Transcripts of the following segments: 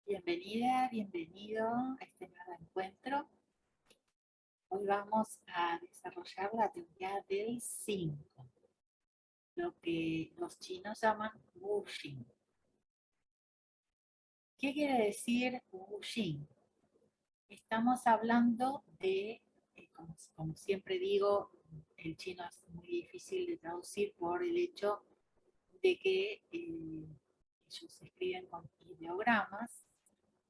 Bienvenida, bienvenido a este nuevo encuentro. Hoy vamos a desarrollar la teoría del 5, lo que los chinos llaman Wuxing. ¿Qué quiere decir Wuxing? Estamos hablando de, como siempre digo, el chino es muy difícil de traducir por el hecho de que ellos escriben con ideogramas,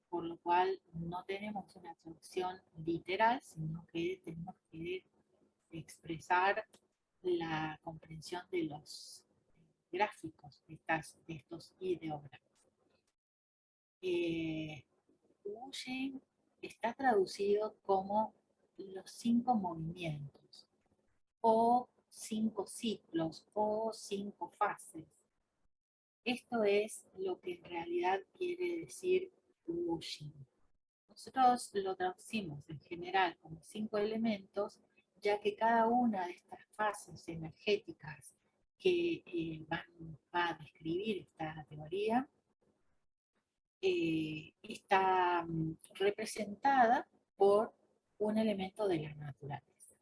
por lo cual no tenemos una traducción literal, sino que tenemos que expresar la comprensión de los gráficos de estos ideogramas. Wu Jing está traducido como los 5 movimientos, o 5 ciclos, o 5 fases. Esto es lo que en realidad quiere decir Wu Jing. Nosotros lo traducimos en general como 5 elementos, ya que cada una de estas fases energéticas que va a describir esta teoría está representada por un elemento de la naturaleza.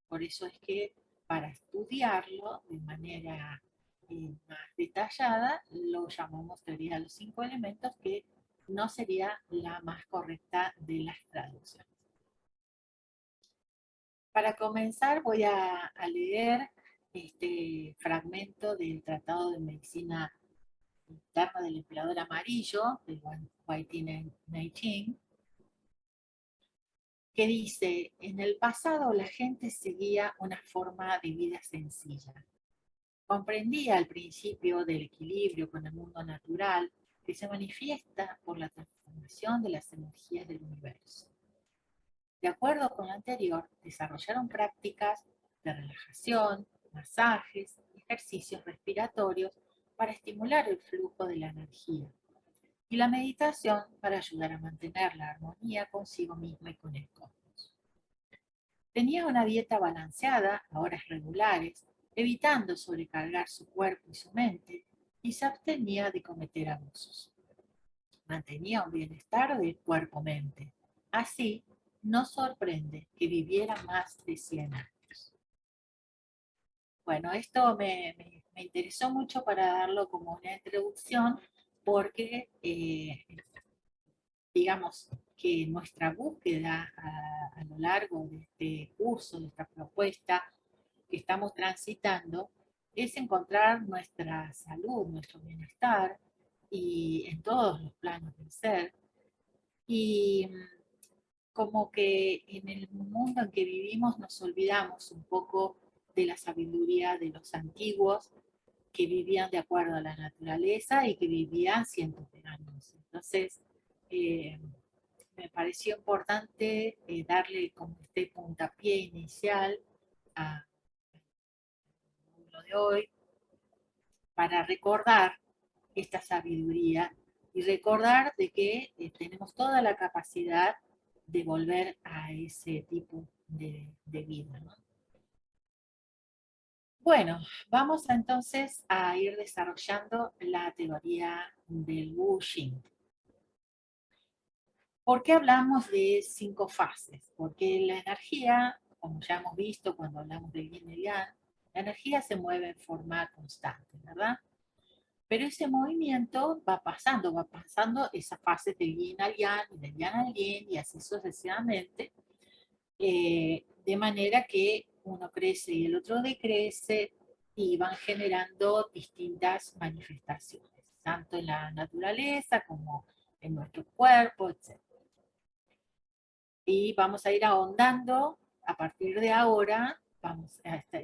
Por eso es que para estudiarlo de manera más detallada, lo llamamos teoría de los 5 elementos, que no sería la más correcta de las traducciones. Para comenzar voy a leer este fragmento del Tratado de Medicina Interna del Emperador Amarillo, de Wai Tin, que dice: en el pasado la gente seguía una forma de vida sencilla. Comprendía el principio del equilibrio con el mundo natural, que se manifiesta por la transformación de las energías del universo. De acuerdo con lo anterior, desarrollaron prácticas de relajación, masajes, ejercicios respiratorios para estimular el flujo de la energía, y la meditación para ayudar a mantener la armonía consigo misma y con el cosmos. Tenía una dieta balanceada a horas regulares, evitando sobrecargar su cuerpo y su mente, y se abstenía de cometer abusos. Mantenía un bienestar de cuerpo-mente. Así, no sorprende que viviera más de 100 años. Bueno, esto me interesó mucho para darlo como una introducción, porque digamos que nuestra búsqueda a lo largo de este curso, de esta propuesta que estamos transitando, es encontrar nuestra salud, nuestro bienestar, y en todos los planos del ser. Y como que en el mundo en que vivimos nos olvidamos un poco de la sabiduría de los antiguos, que vivían de acuerdo a la naturaleza y que vivían cientos de años. Entonces, eh, me pareció importante darle como este puntapié inicial a lo de hoy, para recordar esta sabiduría y recordar de que tenemos toda la capacidad de volver a ese tipo de vida, ¿no? Bueno, vamos entonces a ir desarrollando la teoría del Wu-Jing. ¿Por qué hablamos de 5 fases? Porque la energía, como ya hemos visto cuando hablamos del yin y yang, la energía se mueve en forma constante, ¿verdad? Pero ese movimiento va pasando esa fase del yin al yang, y del yang al yin, y así sucesivamente, de manera que uno crece y el otro decrece, y van generando distintas manifestaciones, tanto en la naturaleza como en nuestro cuerpo, etc. Y vamos a ir ahondando a partir de ahora.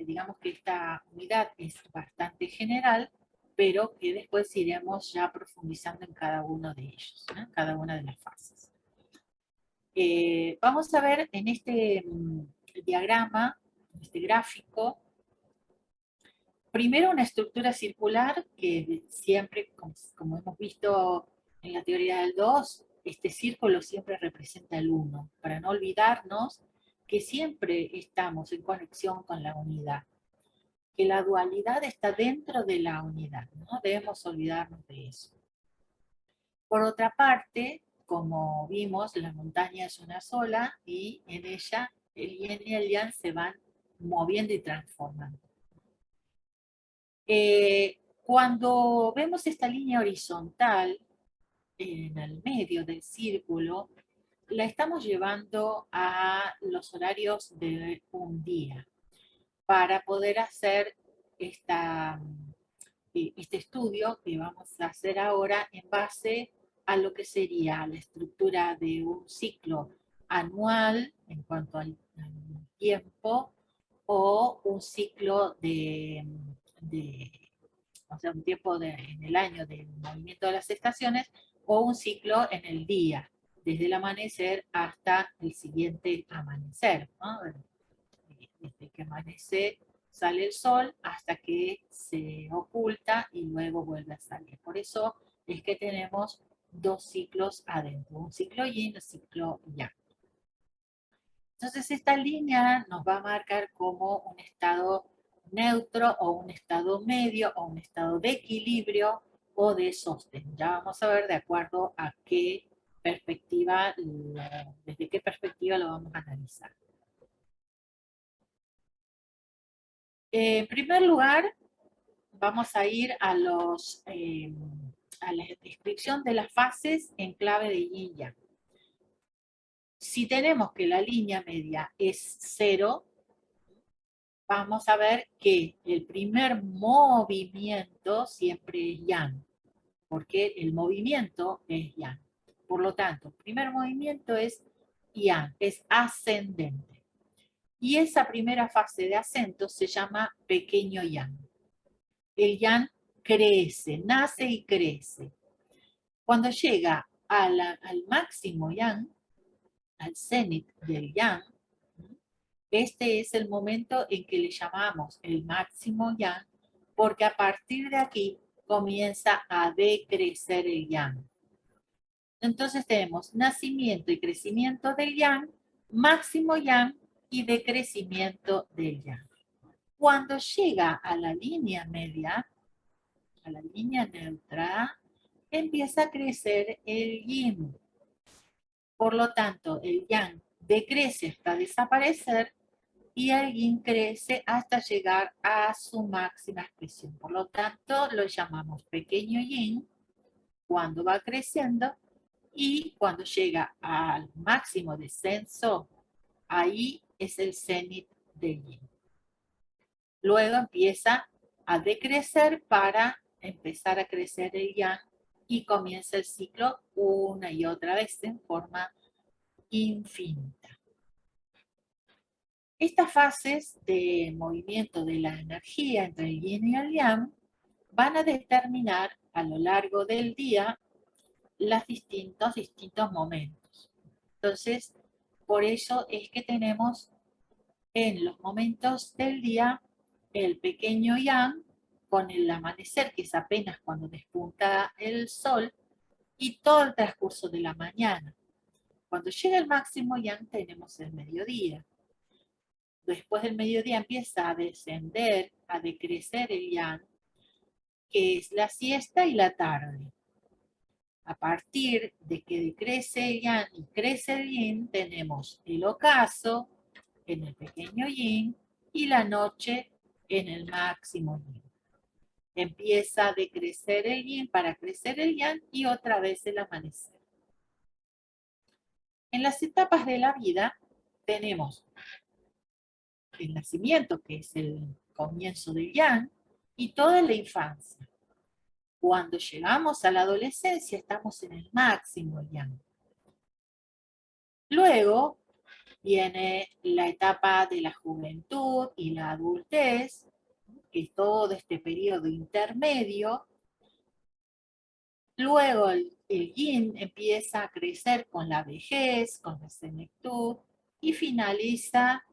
Digamos que esta unidad es bastante general, pero que después iremos ya profundizando en cada uno de ellos, ¿no? Cada una de las fases. Vamos a ver en este diagrama, en este gráfico, primero una estructura circular que siempre, como hemos visto en la teoría del 2, este círculo siempre representa el 1, para no olvidarnos que siempre estamos en conexión con la unidad, que la dualidad está dentro de la unidad, no debemos olvidarnos de eso. Por otra parte, como vimos, la montaña es una sola y en ella el yin y el yang se van moviendo y transformando. Cuando vemos esta línea horizontal en el medio del círculo, la estamos llevando a los horarios de un día para poder hacer este estudio que vamos a hacer ahora en base a lo que sería la estructura de un ciclo anual en cuanto al tiempo o un ciclo o sea, un tiempo en el año del movimiento de las estaciones o un ciclo en el día, desde el amanecer hasta el siguiente amanecer, ¿no? Desde que amanece sale el sol hasta que se oculta y luego vuelve a salir. Por eso es que tenemos dos ciclos adentro, un ciclo yin y un ciclo yang. Entonces esta línea nos va a marcar como un estado neutro o un estado medio o un estado de equilibrio o de sostén. Ya vamos a ver de acuerdo a qué perspectiva, desde qué perspectiva lo vamos a analizar. En primer lugar, vamos a ir a la descripción de las fases en clave de yin yang. Si tenemos que la línea media es 0, vamos a ver que el primer movimiento siempre es yang, porque el movimiento es yang. Por lo tanto, el primer movimiento es yang, es ascendente. Y esa primera fase de ascenso se llama pequeño yang. El yang crece, nace y crece. Cuando llega al máximo yang, al cenit del yang, este es el momento en que le llamamos el máximo yang, porque a partir de aquí comienza a decrecer el yang. Entonces tenemos nacimiento y crecimiento del yang, máximo yang y decrecimiento del yang. Cuando llega a la línea media, a la línea neutra, empieza a crecer el yin. Por lo tanto, el yang decrece hasta desaparecer y el yin crece hasta llegar a su máxima expresión. Por lo tanto, lo llamamos pequeño yin cuando va creciendo y cuando llega al máximo descenso, ahí es el cenit del yin. Luego empieza a decrecer para empezar a crecer el yang y comienza el ciclo una y otra vez en forma infinita. Estas fases de movimiento de la energía entre el yin y el yang van a determinar a lo largo del día los distintos momentos. Entonces, por eso es que tenemos en los momentos del día el pequeño yang con el amanecer, que es apenas cuando despunta el sol, y todo el transcurso de la mañana. Cuando llega el máximo yang tenemos el mediodía. Después del mediodía empieza a descender, a decrecer el yang, que es la siesta y la tarde. A partir de que decrece el yang y crece el yin, tenemos el ocaso en el pequeño yin y la noche en el máximo yin. Empieza a decrecer el yin para crecer el yang y otra vez el amanecer. En las etapas de la vida tenemos el nacimiento, que es el comienzo del yang, y toda la infancia. Cuando llegamos a la adolescencia estamos en el máximo yang. Luego viene la etapa de la juventud y la adultez, que es todo este periodo intermedio. Luego el yin empieza a crecer con la vejez, con la senectud, y finaliza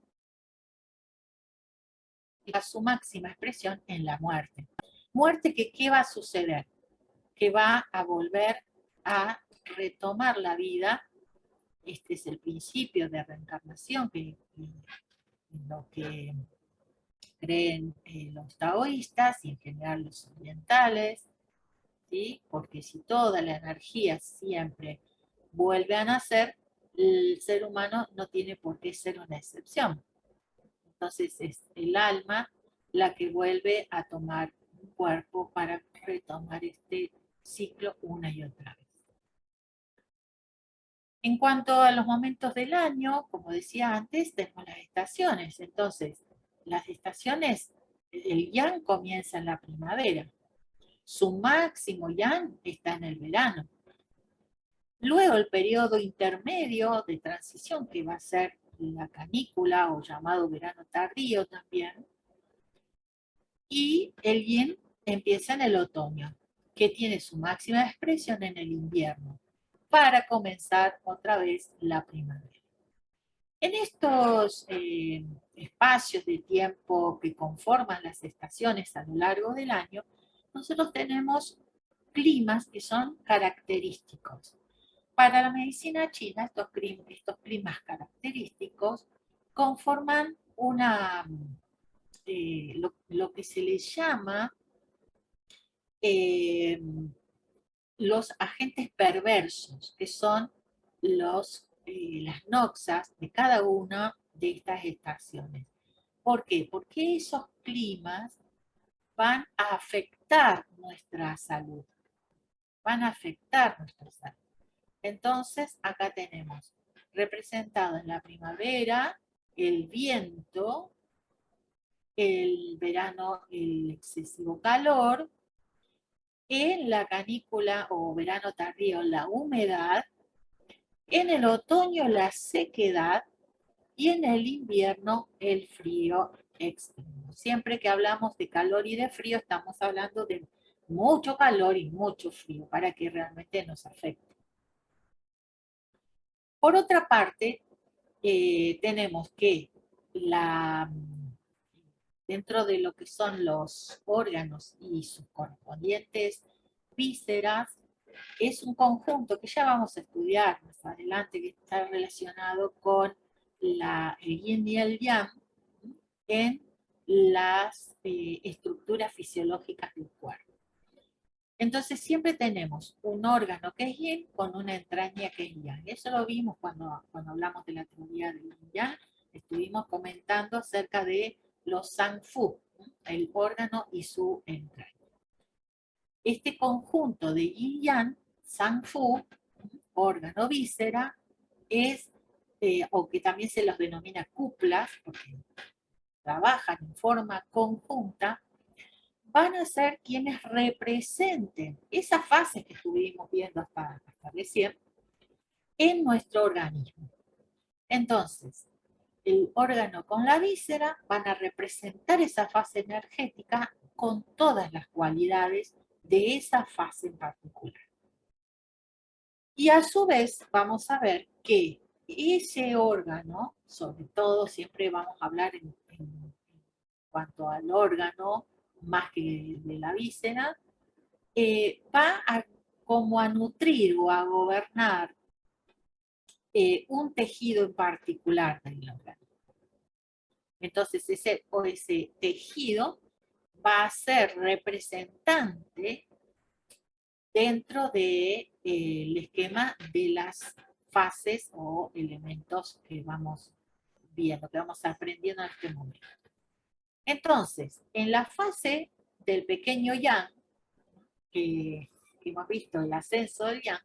a su máxima expresión en la muerte. Muerte que, ¿qué va a suceder? Que va a volver a retomar la vida. Este es el principio de reencarnación, que lo que creen los taoístas y en general los orientales, ¿sí? Porque si toda la energía siempre vuelve a nacer, el ser humano no tiene por qué ser una excepción. Entonces es el alma la que vuelve a tomar un cuerpo para retomar este ciclo una y otra vez. En cuanto a los momentos del año, como decía antes, tenemos las estaciones. Entonces, las estaciones, el yang comienza en la primavera. Su máximo yang está en el verano. Luego el periodo intermedio de transición, que va a ser la canícula o llamado verano tardío también, y el yin empieza en el otoño, que tiene su máxima expresión en el invierno, para comenzar otra vez la primavera. En estos espacios de tiempo que conforman las estaciones a lo largo del año, nosotros tenemos climas que son característicos. Para la medicina china, estos climas característicos conforman lo que se le llama eh, los agentes perversos, que son las noxas de cada una de estas estaciones. ¿Por qué? Porque esos climas van a afectar nuestra salud, van a afectar nuestra salud. Entonces, acá tenemos representado en la primavera el viento, el verano el excesivo calor, en la canícula o verano tardío la humedad, en el otoño la sequedad y en el invierno el frío extremo. Siempre que hablamos de calor y de frío estamos hablando de mucho calor y mucho frío para que realmente nos afecte. Por otra parte, tenemos que dentro de lo que son los órganos y sus correspondientes vísceras, es un conjunto que ya vamos a estudiar más adelante, que está relacionado con el yin y el yang en las estructuras fisiológicas del cuerpo. Entonces siempre tenemos un órgano que es yin con una entraña que es yang. Eso lo vimos cuando hablamos de la teoría del yin yang. Estuvimos comentando acerca de los Sang-Fu, el órgano y su entraña. Este conjunto de yin yang, Sang-Fu, órgano víscera, es, o que también se los denomina cuplas, porque trabajan en forma conjunta, van a ser quienes representen esas fases que estuvimos viendo hasta recién en nuestro organismo. Entonces, el órgano con la víscera van a representar esa fase energética con todas las cualidades de esa fase en particular. Y a su vez vamos a ver que ese órgano, sobre todo siempre vamos a hablar en cuanto al órgano, más que de la víscera, va como a nutrir o a gobernar un tejido en particular del organismo. Entonces ese tejido va a ser representante dentro del esquema de las fases o elementos que vamos viendo, que vamos aprendiendo en este momento. Entonces, en la fase del pequeño yang, que hemos visto el ascenso del yang,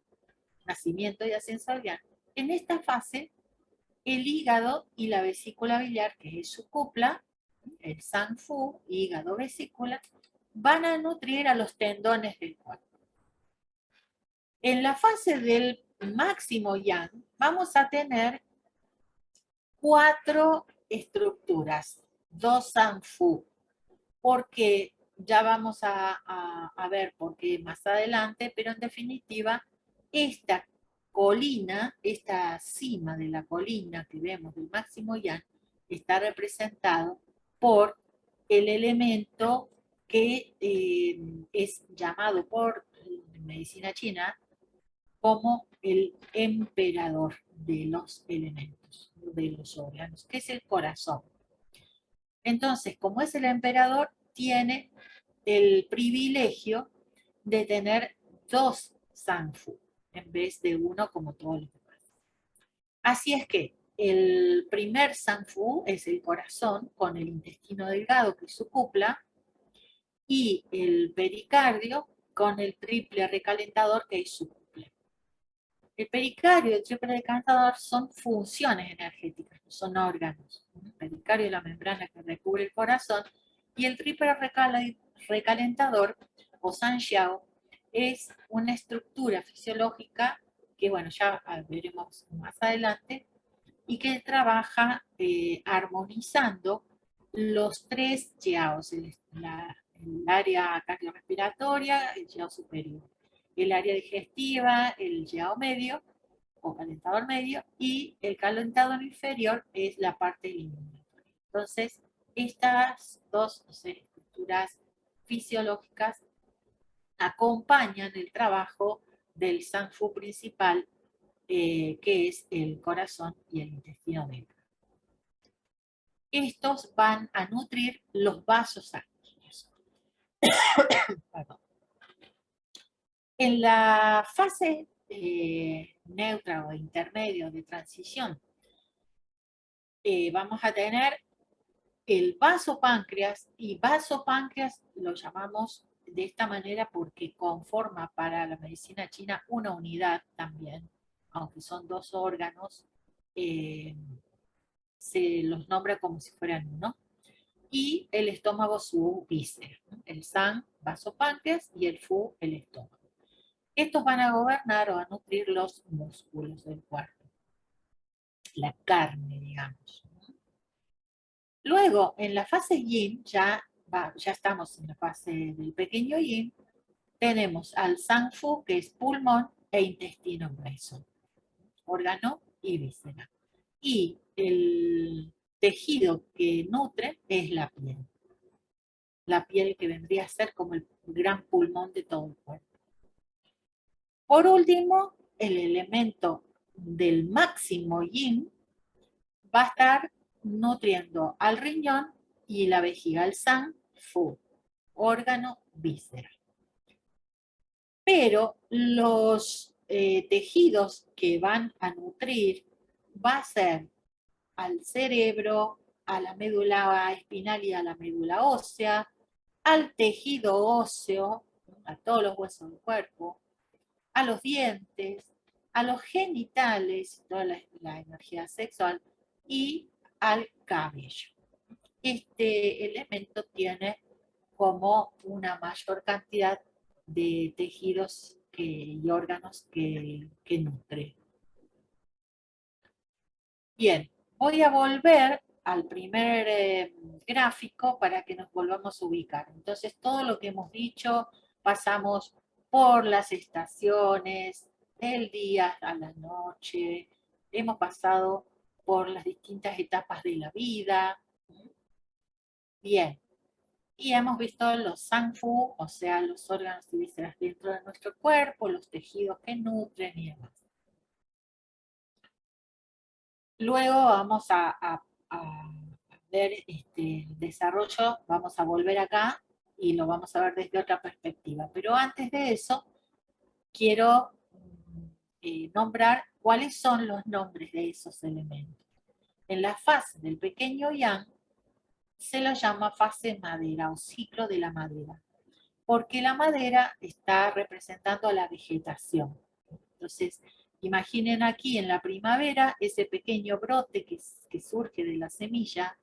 nacimiento y ascenso del yang, en esta fase el hígado y la vesícula biliar, que es su cupla, el Sang-Fu, hígado, vesícula, van a nutrir a los tendones del cuerpo. En la fase del máximo yang vamos a tener 4 estructuras, 2 Sang-Fu, porque ya vamos a ver por qué más adelante, pero en definitiva, esta colina, esta cima de la colina que vemos del máximo yang, está representado por el elemento que es llamado por medicina china como el emperador de los elementos, de los órganos, que es el corazón. Entonces, como es el emperador, tiene el privilegio de tener 2 Sang-Fu. en vez de uno como todos los demás. Así es que el primer Sanfu es el corazón con el intestino delgado, que es su cúpula, y el pericardio con el triple recalentador, que es su cúpula. El pericardio y el triple recalentador son funciones energéticas, no son órganos. El pericardio es la membrana que recubre el corazón, y el triple recalentador, o Sanjiao, es una estructura fisiológica que, bueno, ya veremos más adelante, y que trabaja armonizando los tres yaos, el área cardiorrespiratoria, el yao superior, el área digestiva, el yao medio o calentador medio, y el calentador inferior es la parte eliminatoria. Entonces, estas dos, o sea, estructuras fisiológicas acompañan el trabajo del Sanfu principal, que es el corazón y el intestino delgado. Estos van a nutrir los vasos sanguíneos. En la fase neutra o intermedio de transición, vamos a tener el vasopáncreas, y vasopáncreas lo llamamos de esta manera porque conforma para la medicina china una unidad también, aunque son dos órganos, se los nombra como si fueran uno, y el estómago su víscera, ¿no? El san, vasopáncreas, y el fu, el estómago. Estos van a gobernar o a nutrir los músculos del cuerpo, la carne, digamos. Luego, en la fase yin, ya estamos en la fase del pequeño yin, tenemos al san fu, que es pulmón e intestino grueso, órgano y víscera. Y el tejido que nutre es la piel. La piel, que vendría a ser como el gran pulmón de todo el cuerpo. Por último, el elemento del máximo yin va a estar nutriendo al riñón y la vejiga, el san fu, órgano víscera. Pero los tejidos que van a nutrir va a ser al cerebro, a la médula espinal y a la médula ósea, al tejido óseo, a todos los huesos del cuerpo, a los dientes, a los genitales, toda la energía sexual, y al cabello. Este elemento tiene como una mayor cantidad de tejidos y órganos que nutre. Bien, voy a volver al primer gráfico para que nos volvamos a ubicar. Entonces, todo lo que hemos dicho, pasamos por las estaciones, del día a la noche, hemos pasado por las distintas etapas de la vida. Bien, y hemos visto los sanfu, o sea, los órganos y vísceras dentro de nuestro cuerpo, los tejidos que nutren y demás. Luego vamos a ver el desarrollo, vamos a volver acá y lo vamos a ver desde otra perspectiva. Pero antes de eso, quiero nombrar cuáles son los nombres de esos elementos. En la fase del pequeño yang se lo llama fase madera o ciclo de la madera, porque la madera está representando a la vegetación. Entonces, imaginen aquí en la primavera ese pequeño brote que surge de la semilla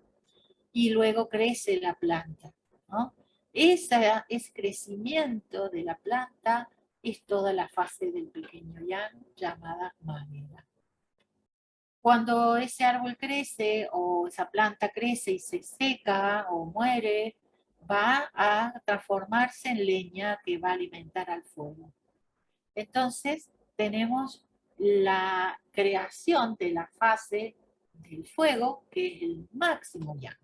y luego crece la planta, ¿no? Ese crecimiento de la planta es toda la fase del pequeño yang llamada madera. Cuando ese árbol crece o esa planta crece y se seca o muere, va a transformarse en leña que va a alimentar al fuego. Entonces, tenemos la creación de la fase del fuego, que es el máximo yang.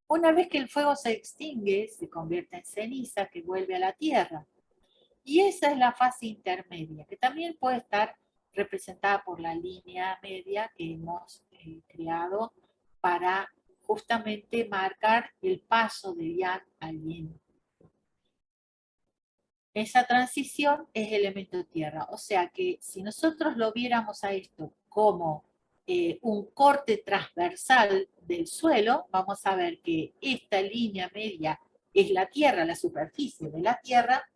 Una vez que el fuego se extingue, se convierte en ceniza que vuelve a la tierra. Y esa es la fase intermedia, que también puede estar representada por la línea media que hemos creado para justamente marcar el paso de yang al yin. Esa transición es elemento tierra. O sea que si nosotros lo viéramos a esto como un corte transversal del suelo, vamos a ver que esta línea media es la tierra, la superficie de la tierra.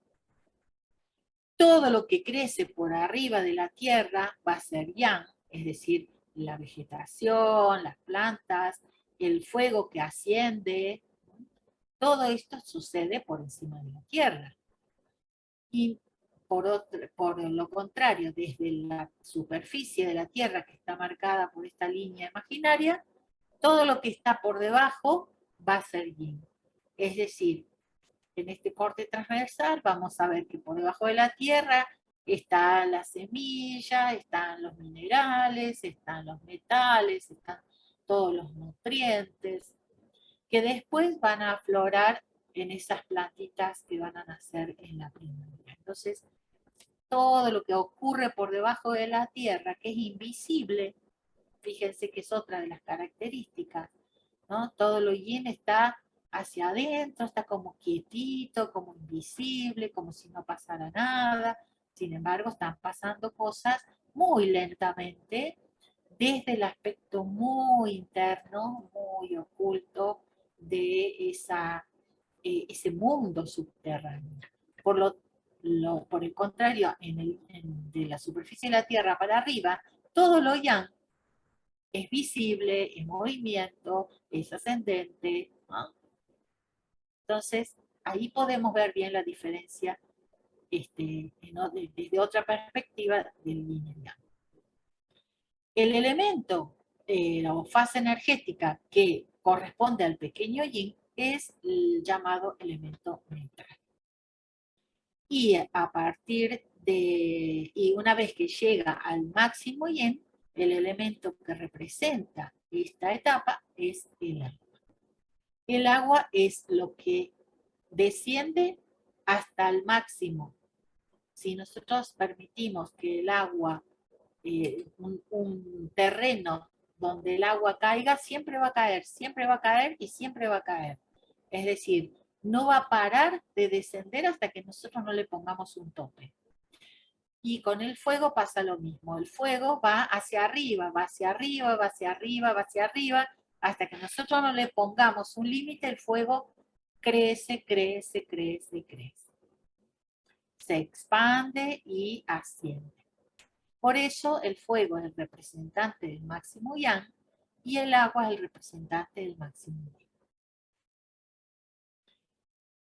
Todo lo que crece por arriba de la tierra va a ser yang, es decir, la vegetación, las plantas, el fuego que asciende, todo esto sucede por encima de la tierra. Y por lo contrario, desde la superficie de la tierra que está marcada por esta línea imaginaria, todo lo que está por debajo va a ser yin. Es decir, en este corte transversal vamos a ver que por debajo de la tierra está la semilla, están los minerales, están los metales, están todos los nutrientes, que después van a aflorar en esas plantitas que van a nacer en la primavera. Entonces, todo lo que ocurre por debajo de la tierra, que es invisible, fíjense que es otra de las características, ¿no? Todo lo yin está hacia adentro, está como quietito, como invisible, como si no pasara nada. Sin embargo, están pasando cosas muy lentamente, desde el aspecto muy interno, muy oculto de ese mundo subterráneo. Por el contrario, de la superficie de la Tierra para arriba, todo lo yang es visible, es movimiento, es ascendente, ¿no? Entonces, ahí podemos ver bien la diferencia desde otra perspectiva del yin y yang. El elemento, la fase energética que corresponde al pequeño yin es el llamado elemento mental. Y a partir y una vez que llega al máximo yin, el elemento que representa esta etapa es el agua. El agua es lo que desciende hasta el máximo. Si nosotros permitimos que el agua, un terreno donde el agua caiga, siempre va a caer, siempre va a caer y siempre va a caer. Es decir, no va a parar de descender hasta que nosotros no le pongamos un tope. Y con el fuego pasa lo mismo. El fuego va hacia arriba, va hacia arriba, va hacia arriba, va hacia arriba, hasta que nosotros no le pongamos un límite, el fuego crece, crece, crece, crece. Se expande y asciende. Por eso el fuego es el representante del máximo yang y el agua es el representante del máximo yin.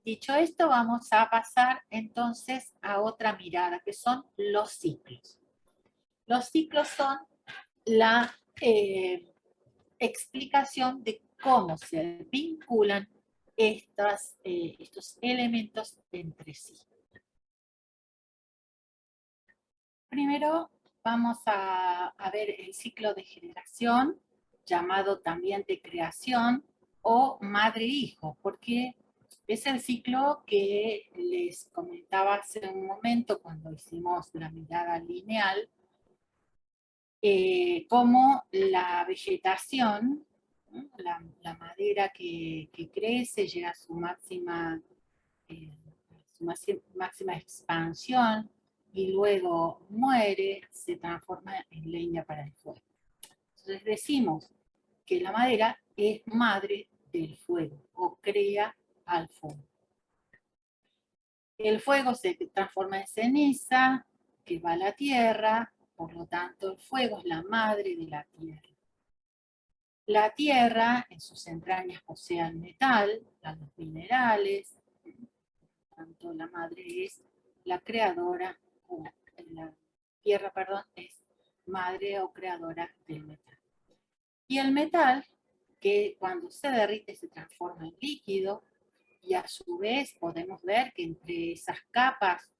Dicho esto, vamos a pasar entonces a otra mirada, que son los ciclos. Los ciclos son la explicación de cómo se vinculan estos elementos entre sí. Primero vamos a ver el ciclo de generación, llamado también de creación o madre-hijo, porque es el ciclo que les comentaba hace un momento cuando hicimos la mirada lineal, como la vegetación, ¿no? La madera que crece, llega a su máxima expansión y luego muere, se transforma en leña para el fuego. Entonces decimos que la madera es madre del fuego o crea al fuego. El fuego se transforma en ceniza, que va a la tierra, por lo tanto el fuego es la madre de la tierra. La tierra, en sus entrañas posee el metal, los minerales, tanto la madre es la creadora, o la tierra, perdón, es madre o creadora del metal. Y el metal, que cuando se derrite se transforma en líquido, y a su vez podemos ver que entre esas capas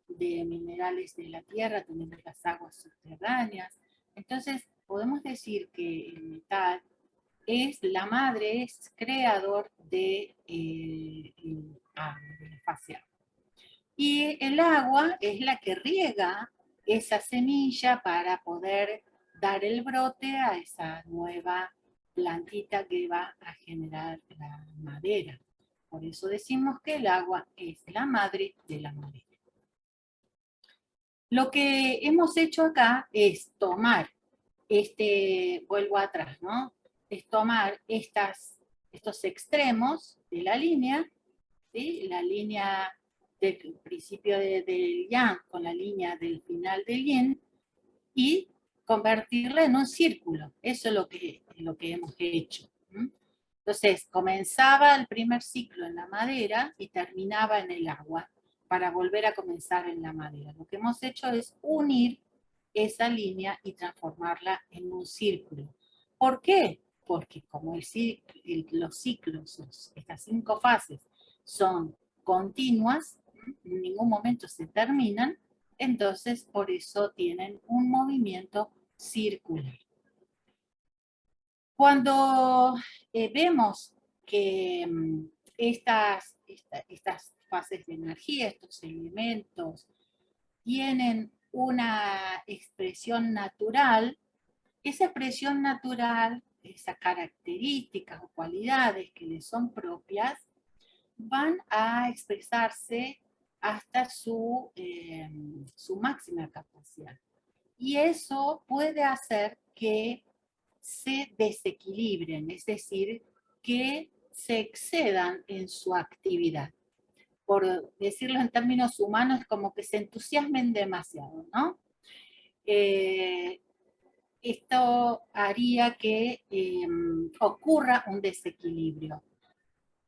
de minerales de la tierra tenemos las aguas subterráneas. Entonces podemos decir que el metal es la madre, es creador de la fase agua. Y el agua es la que riega esa semilla para poder dar el brote a esa nueva plantita que va a generar la madera. Por eso decimos que el agua es la madre de la madera. Lo que hemos hecho acá es tomar vuelvo atrás, ¿no? Es tomar estos extremos de la línea, ¿sí? La línea del principio del yang con la línea del final del yin, y convertirla en un círculo. Eso es lo que hemos hecho. ¿M? Entonces, comenzaba el primer ciclo en la madera y terminaba en el agua para volver a comenzar en la madera. Lo que hemos hecho es unir esa línea y transformarla en un círculo. ¿Por qué? Porque como los ciclos, estas 5 fases, son continuas, en ningún momento se terminan, entonces por eso tienen un movimiento circular. Cuando vemos que estas fases de energía, estos elementos, tienen una expresión natural, esa expresión natural, esas características o cualidades que les son propias, van a expresarse hasta su máxima capacidad. Y eso puede hacer que se desequilibren, es decir, que se excedan en su actividad. Por decirlo en términos humanos, como que se entusiasmen demasiado, ¿no? Eh, Esto haría que ocurra un desequilibrio.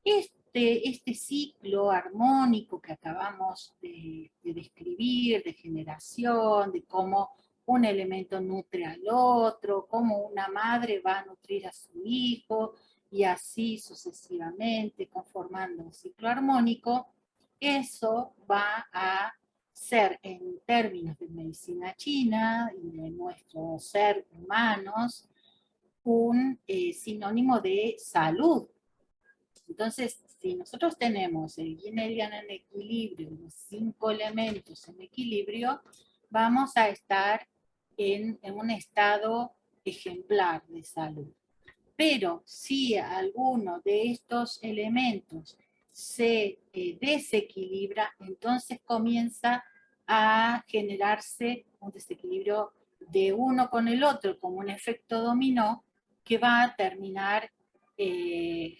Este ciclo armónico que acabamos de describir, de generación, de cómo un elemento nutre al otro, cómo una madre va a nutrir a su hijo, y así sucesivamente, conformando un ciclo armónico, eso va a ser, en términos de medicina china y de nuestro ser humanos, un sinónimo de salud. Entonces, si nosotros tenemos el yin y el yang en equilibrio, los 5 elementos en equilibrio, vamos a estar en un estado ejemplar de salud. Pero si alguno de estos elementos se desequilibra, entonces comienza a generarse un desequilibrio de uno con el otro, como un efecto dominó, que va a terminar, eh,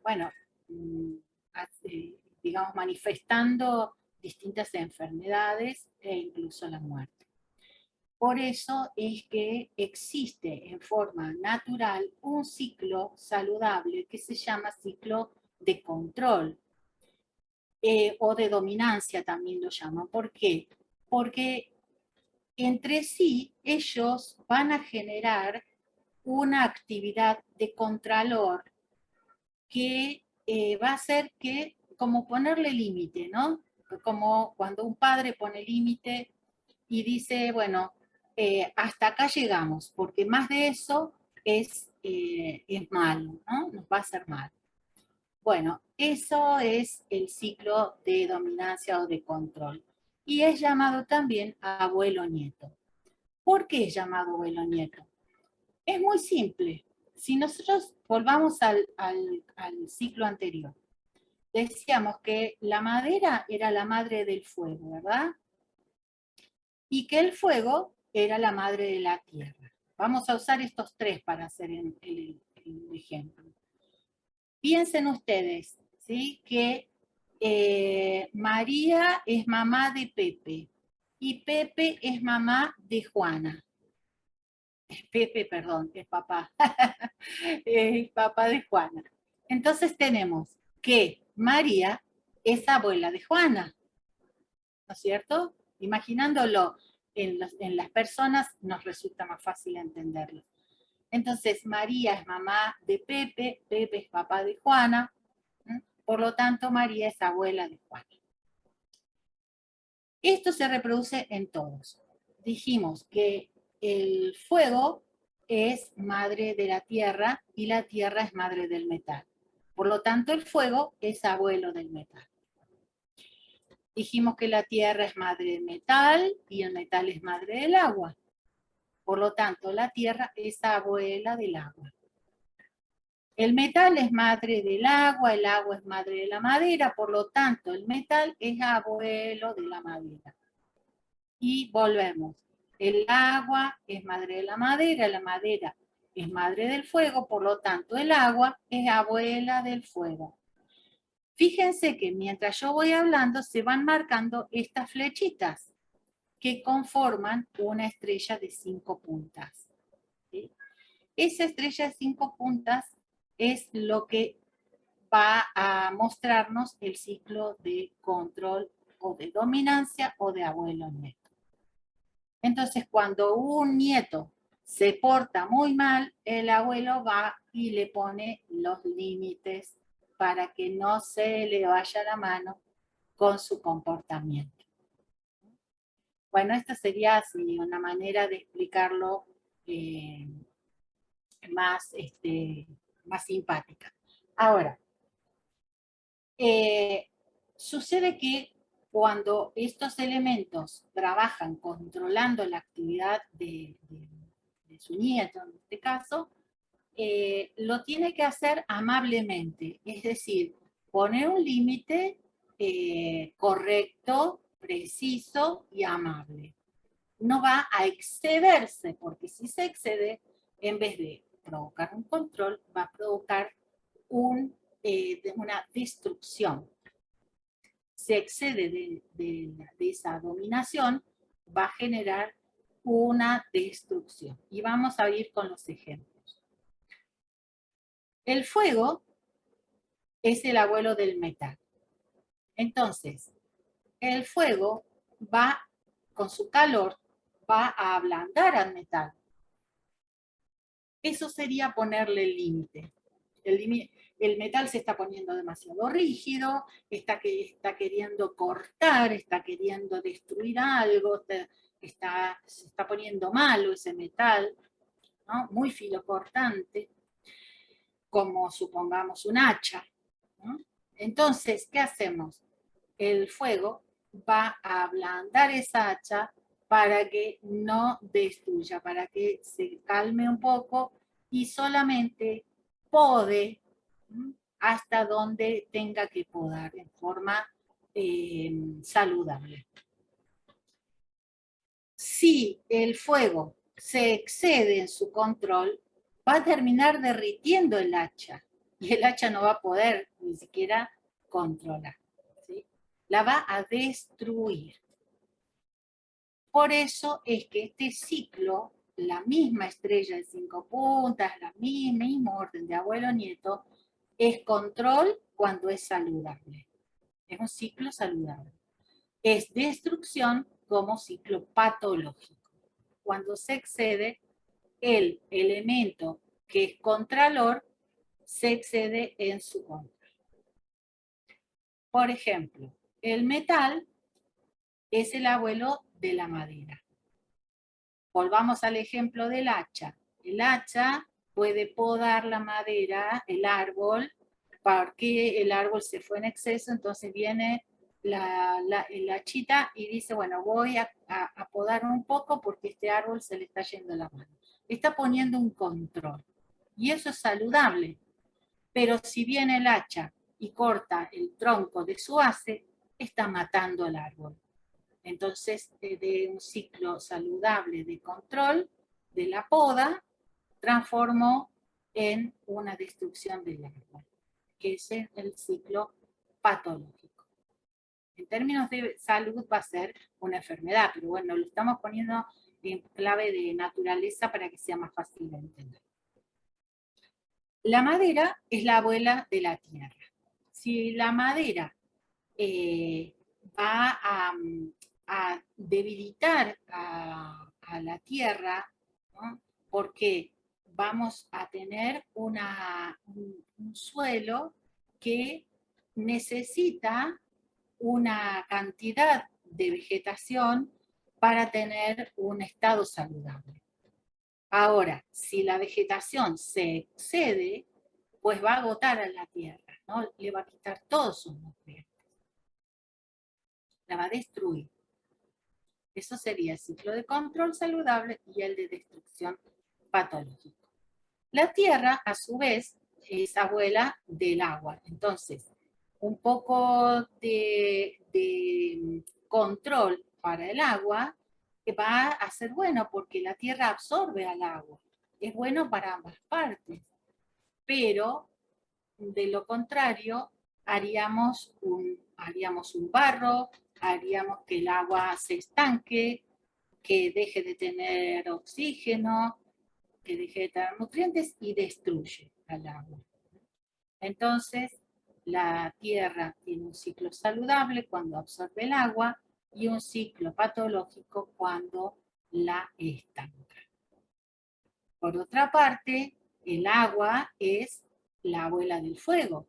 bueno, mm, digamos, manifestando distintas enfermedades e incluso la muerte. Por eso es que existe en forma natural un ciclo saludable que se llama ciclo de control, o de dominancia también lo llaman. ¿Por qué? Porque entre sí ellos van a generar una actividad de contralor que va a hacer que, como ponerle límite, ¿no? Como cuando un padre pone límite y dice, bueno, hasta acá llegamos, porque más de eso es malo, ¿no? Nos va a hacer mal. Bueno, eso es el ciclo de dominancia o de control. Y es llamado también abuelo-nieto. ¿Por qué es llamado abuelo-nieto? Es muy simple. Si nosotros volvamos al ciclo anterior, decíamos que la madera era la madre del fuego, ¿verdad? Y que el fuego era la madre de la tierra. Vamos a usar estos 3 para hacer el ejemplo. Piensen ustedes, ¿sí? Que María es mamá de Pepe y Pepe es mamá de Juana. Pepe, perdón, es papá. Es papá de Juana. Entonces tenemos que María es abuela de Juana, ¿no es cierto? Imaginándolo en las personas nos resulta más fácil entenderlo. Entonces, María es mamá de Pepe, Pepe es papá de Juana, por lo tanto, María es abuela de Juana. Esto se reproduce en todos. Dijimos que el fuego es madre de la tierra y la tierra es madre del metal. Por lo tanto, el fuego es abuelo del metal. Dijimos que la tierra es madre del metal y el metal es madre del agua. Por lo tanto, la tierra es abuela del agua. El metal es madre del agua, el agua es madre de la madera, por lo tanto, el metal es abuelo de la madera. y volvemos. El agua es madre de la madera es madre del fuego, por lo tanto el agua es abuela del fuego. Fíjense que mientras yo voy hablando se van marcando estas flechitas que conforman una estrella de 5 puntas. ¿Sí? Esa estrella de 5 puntas es lo que va a mostrarnos el ciclo de control o de dominancia o de abuelo nieto. Entonces, cuando un nieto se porta muy mal, el abuelo va y le pone los límites para que no se le vaya la mano con su comportamiento. Bueno, esta sería así, una manera de explicarlo más, más simpática. Ahora, sucede que cuando estos elementos trabajan controlando la actividad de su nieto, en este caso, lo tiene que hacer amablemente, es decir, poner un límite correcto, preciso y amable. No va a excederse, porque si se excede, en vez de provocar un control, va a provocar una destrucción. Se excede de esa dominación, va a generar una destrucción. Y vamos a ir con los ejemplos. El fuego es el abuelo del metal. Entonces, el fuego va, con su calor, va a ablandar al metal. Eso sería ponerle el límite. El metal se está poniendo demasiado rígido, está queriendo cortar, está queriendo destruir algo, se está poniendo malo ese metal, ¿no? Muy filocortante, como supongamos un hacha, ¿no? Entonces, ¿qué hacemos? El fuego va a ablandar esa hacha para que no destruya, para que se calme un poco y solamente pode hasta donde tenga que podar en forma saludable. Si el fuego se excede en su control, va a terminar derritiendo el hacha y el hacha no va a poder ni siquiera controlar. ¿Sí? La va a destruir. Por eso es que este ciclo, la misma estrella de 5 puntas, la mismo orden de abuelo-nieto, es control cuando es saludable. Es un ciclo saludable. Es destrucción como ciclo patológico. Cuando se excede, el elemento que es contralor se excede en su control. Por ejemplo, el metal es el abuelo de la madera. Volvamos al ejemplo del hacha. El hacha puede podar la madera, el árbol, porque el árbol se fue en exceso, entonces viene la hachita y dice, bueno, voy a podar un poco porque este árbol se le está yendo la mano. Está poniendo un control. Y eso es saludable. Pero si viene el hacha y corta el tronco de su base, está matando al árbol. Entonces, de un ciclo saludable de control de la poda, transformó en una destrucción del árbol, que es el ciclo patológico. En términos de salud va a ser una enfermedad, pero bueno, lo estamos poniendo en clave de naturaleza para que sea más fácil de entender. La madera es la abuela de la tierra. Si la madera va a debilitar a la tierra, ¿no? Porque vamos a tener un suelo que necesita una cantidad de vegetación para tener un estado saludable. Ahora, si la vegetación se excede, pues va a agotar a la tierra, ¿no? Le va a quitar todos sus nutrientes. La va a destruir. Eso sería el ciclo de control saludable y el de destrucción patológico. La tierra, a su vez, es abuela del agua. Entonces, un poco de control para el agua que va a ser bueno porque la tierra absorbe al agua. Es bueno para ambas partes, pero de lo contrario haríamos un barro, haríamos que el agua se estanque, que deje de tener oxígeno, que deje de tener nutrientes y destruye al agua. Entonces, la tierra tiene un ciclo saludable cuando absorbe el agua y un ciclo patológico cuando la estanca. Por otra parte, el agua es la abuela del fuego.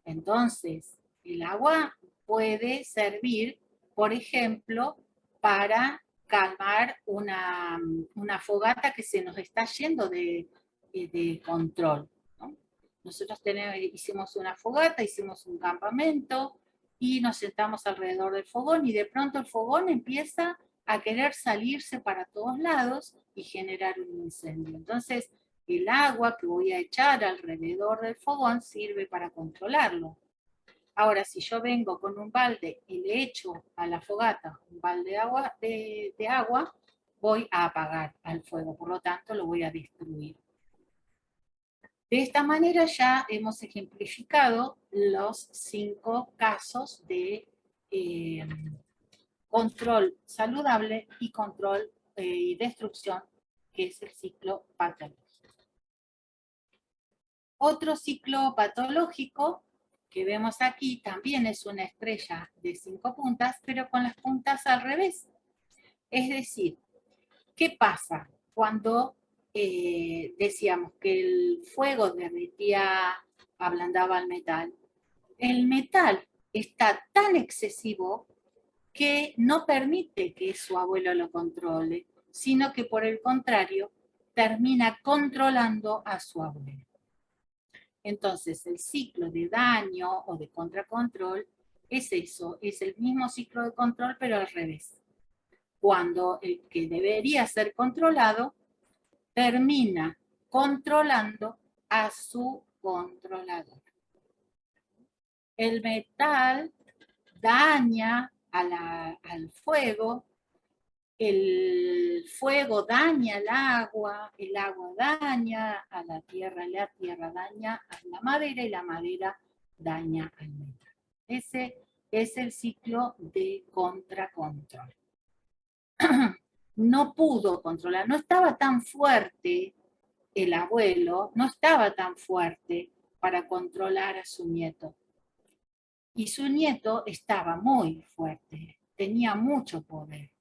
Entonces, el agua puede servir, por ejemplo, para calmar una fogata que se nos está yendo de control, ¿no? Nosotros hicimos una fogata, hicimos un campamento y nos sentamos alrededor del fogón y de pronto el fogón empieza a querer salirse para todos lados y generar un incendio. Entonces, el agua que voy a echar alrededor del fogón sirve para controlarlo. Ahora, si yo vengo con un balde y le echo a la fogata un balde de agua, voy a apagar al fuego, por lo tanto lo voy a destruir. De esta manera ya hemos ejemplificado los 5 casos de eh, control saludable y control y destrucción, que es el ciclo patológico. Otro ciclo patológico que vemos aquí también es una estrella de 5 puntas, pero con las puntas al revés. Es decir, ¿qué pasa cuando decíamos que el fuego derretía, ablandaba el metal? El metal está tan excesivo que no permite que su abuelo lo controle, sino que por el contrario termina controlando a su abuelo. Entonces, el ciclo de daño o de contracontrol es eso, es el mismo ciclo de control, pero al revés. Cuando el que debería ser controlado termina controlando a su controlador. El metal daña al fuego, el fuego daña el agua daña a la tierra daña a la madera y la madera daña al metal. Ese es el ciclo de contracontrol. No pudo controlar, no estaba tan fuerte el abuelo, no estaba tan fuerte para controlar a su nieto. Y su nieto estaba muy fuerte, tenía mucho poder.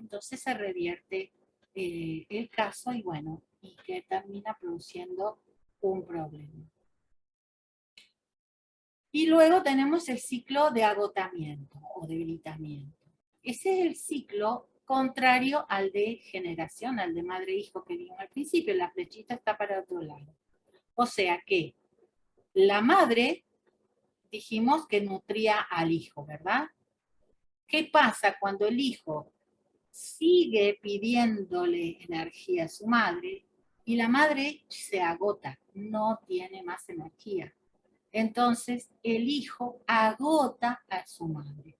Entonces se revierte el caso y bueno, y que termina produciendo un problema. Y luego tenemos el ciclo de agotamiento o debilitamiento. Ese es el ciclo contrario al de generación, al de madre-hijo que vimos al principio. La flechita está para otro lado. O sea que la madre, dijimos que nutría al hijo, ¿verdad? ¿Qué pasa cuando el hijo sigue pidiéndole energía a su madre y la madre se agota, no tiene más energía? Entonces el hijo agota a su madre.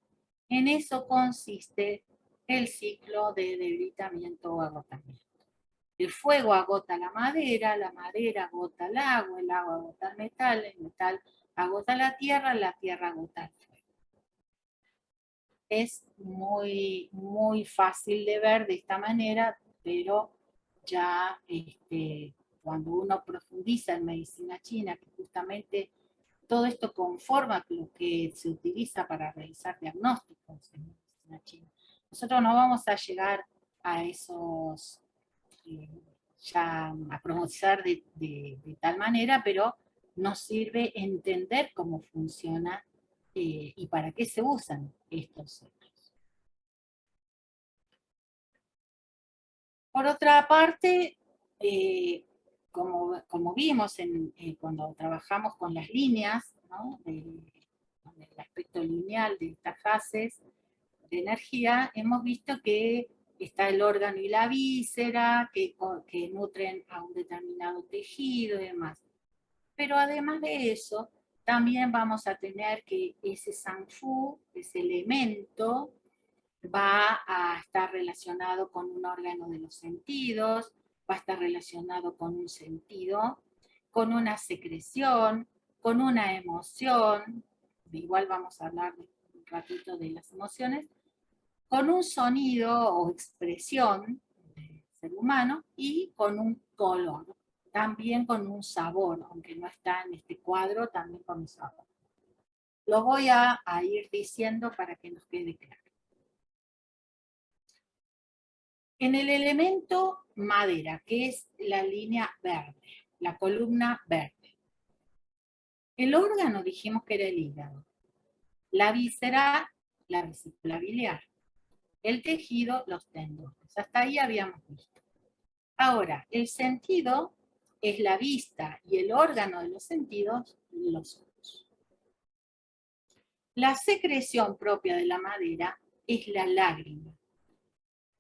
En eso consiste el ciclo de debilitamiento o agotamiento. El fuego agota la madera agota el agua agota el metal agota la tierra agota el fuego. Es muy, muy fácil de ver de esta manera, pero ya cuando uno profundiza en medicina china, que justamente todo esto conforma lo que se utiliza para realizar diagnósticos en medicina china. Nosotros no vamos a llegar a esos, ya a profundizar de tal manera, pero nos sirve entender cómo funciona y para qué se usan estos ciclos. Por otra parte, como vimos cuando trabajamos con las líneas, ¿no? Con el aspecto lineal de estas fases de energía, hemos visto que está el órgano y la víscera, que nutren a un determinado tejido y demás. Pero además de eso, también vamos a tener que ese sanfu, ese elemento, va a estar relacionado con un órgano de los sentidos, va a estar relacionado con un sentido, con una secreción, con una emoción, igual vamos a hablar un ratito de las emociones, con un sonido o expresión del ser humano y con un color, también con un sabor, aunque no está en este cuadro, también con un sabor. Lo voy a ir diciendo para que nos quede claro. En el elemento madera, que es la línea verde, la columna verde, el órgano dijimos que era el hígado, la víscera, la vesícula biliar, el tejido, los tendones. Hasta ahí habíamos visto. Ahora, el sentido es la vista y el órgano de los sentidos, los ojos. La secreción propia de la madera es la lágrima.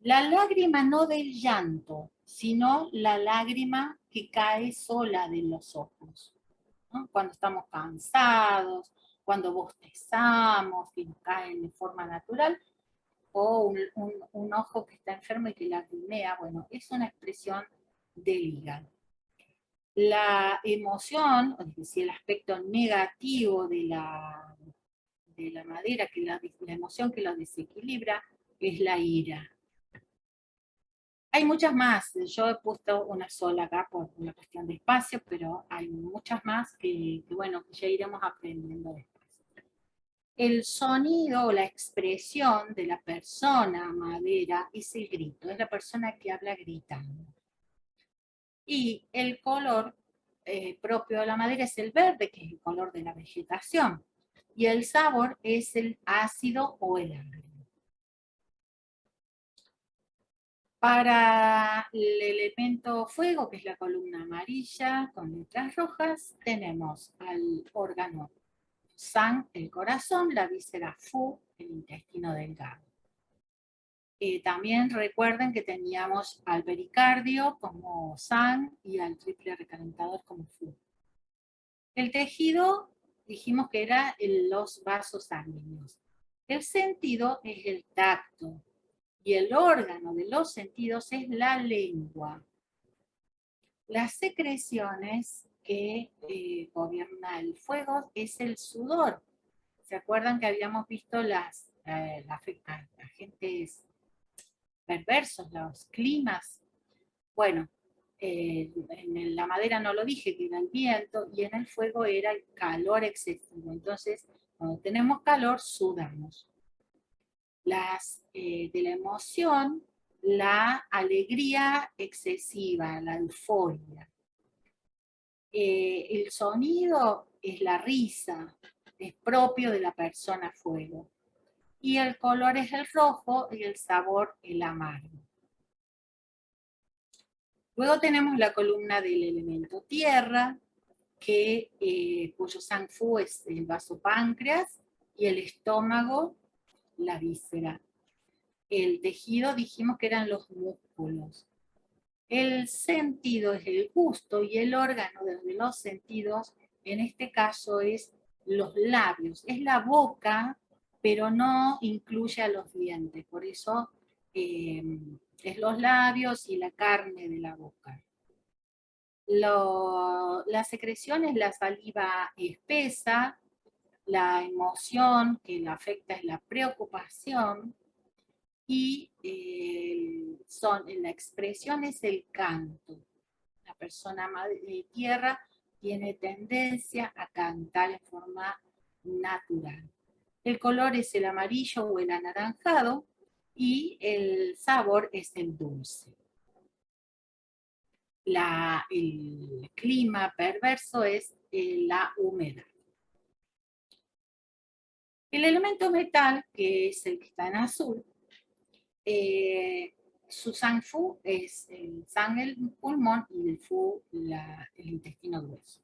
La lágrima no del llanto, sino la lágrima que cae sola de los ojos, ¿no? Cuando estamos cansados, cuando bostezamos, que nos caen de forma natural, o un ojo que está enfermo y que lagrimea, bueno, es una expresión del hígado. La emoción, es decir, el aspecto negativo de la madera, que la emoción que lo desequilibra, es la ira. Hay muchas más, yo he puesto una sola acá por una cuestión de espacio, pero hay muchas más bueno, que ya iremos aprendiendo después. El sonido o la expresión de la persona madera es el grito, es la persona que habla gritando. Y el color propio de la madera es el verde, que es el color de la vegetación. Y el sabor es el ácido o el agrio. Para el elemento fuego, que es la columna amarilla con letras rojas, tenemos al órgano San, el corazón, la víscera Fu, el intestino delgado. También recuerden que teníamos al pericardio como San y al triple recalentador como Fu. El tejido dijimos que era los vasos sanguíneos. El sentido es el tacto y el órgano de los sentidos es la lengua. Las secreciones que gobierna el fuego es el sudor. ¿Se acuerdan que habíamos visto las agentes perversos, los climas? Bueno, en la madera no lo dije, que era el viento, y en el fuego era el calor excesivo. Entonces, cuando tenemos calor, sudamos. De la emoción, la alegría excesiva, la euforia. El sonido es la risa, es propio de la persona fuego. Y el color es el rojo y el sabor el amargo. Luego tenemos la columna del elemento tierra, cuyo Sanfu es el vasopáncreas y el estómago, la víscera. El tejido dijimos que eran los músculos. El sentido es el gusto y el órgano de los sentidos, en este caso es los labios. Es la boca, pero no incluye a los dientes. Por eso es los labios y la carne de la boca. La secreción es la saliva espesa, la emoción que la afecta es la preocupación y la expresión es el canto. La persona de tierra tiene tendencia a cantar en forma natural. El color es el amarillo o el anaranjado y el sabor es el dulce. El clima perverso es la humedad. El elemento metal, que es el que está en azul, su Sang-Fu es el Sang, el pulmón, y el Fu, el intestino grueso.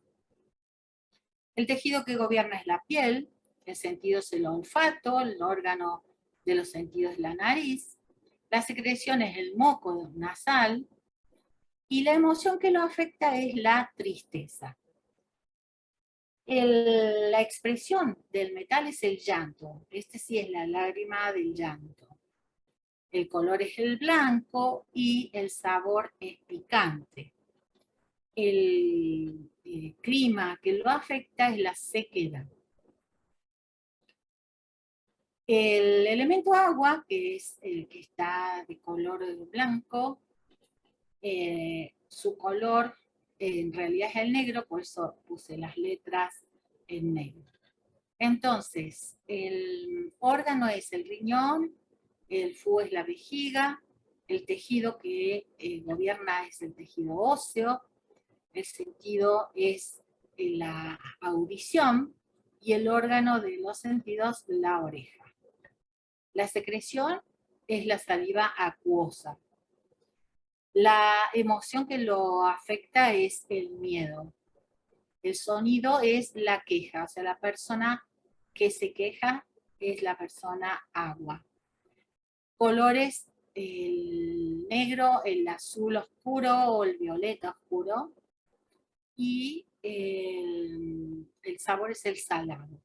El tejido que gobierna es la piel, el sentido es el olfato, el órgano de los sentidos es la nariz, la secreción es el moco nasal, y la emoción que lo afecta es la tristeza. La expresión del metal es el llanto. Este sí es la lágrima del llanto. El color es el blanco y el sabor es picante. El clima que lo afecta es la sequedad. El elemento agua, que es el que está de color blanco, su color en realidad es el negro, por eso puse las letras en negro. Entonces, el órgano es el riñón, el FU es la vejiga, el tejido que gobierna es el tejido óseo, el sentido es la audición y el órgano de los sentidos la oreja. La secreción es la saliva acuosa. La emoción que lo afecta es el miedo. El sonido es la queja, o sea, la persona que se queja es la persona agua. Colores, el negro, el azul oscuro o el violeta oscuro. Y el sabor es el salado.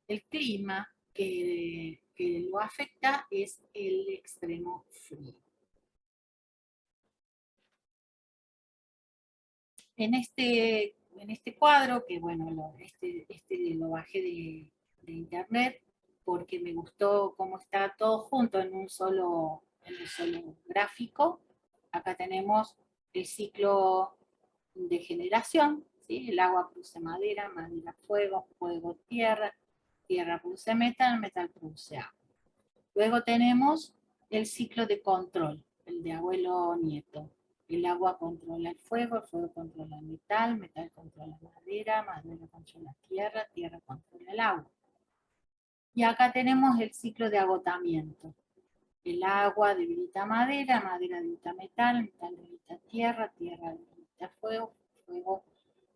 El clima que lo afecta es el extremo frío. En este cuadro, que bueno, este lo bajé de internet porque me gustó cómo está todo junto en un solo gráfico. Acá tenemos el ciclo de generación, ¿sí? El agua produce madera, madera fuego, fuego tierra, tierra produce metal, metal produce agua. Luego tenemos el ciclo de control, el de abuelo-nieto. El agua controla el fuego controla el metal, metal controla la madera, madera controla la tierra, tierra controla el agua. Y acá tenemos el ciclo de agotamiento. El agua debilita madera, madera debilita metal, metal debilita tierra, tierra debilita fuego, fuego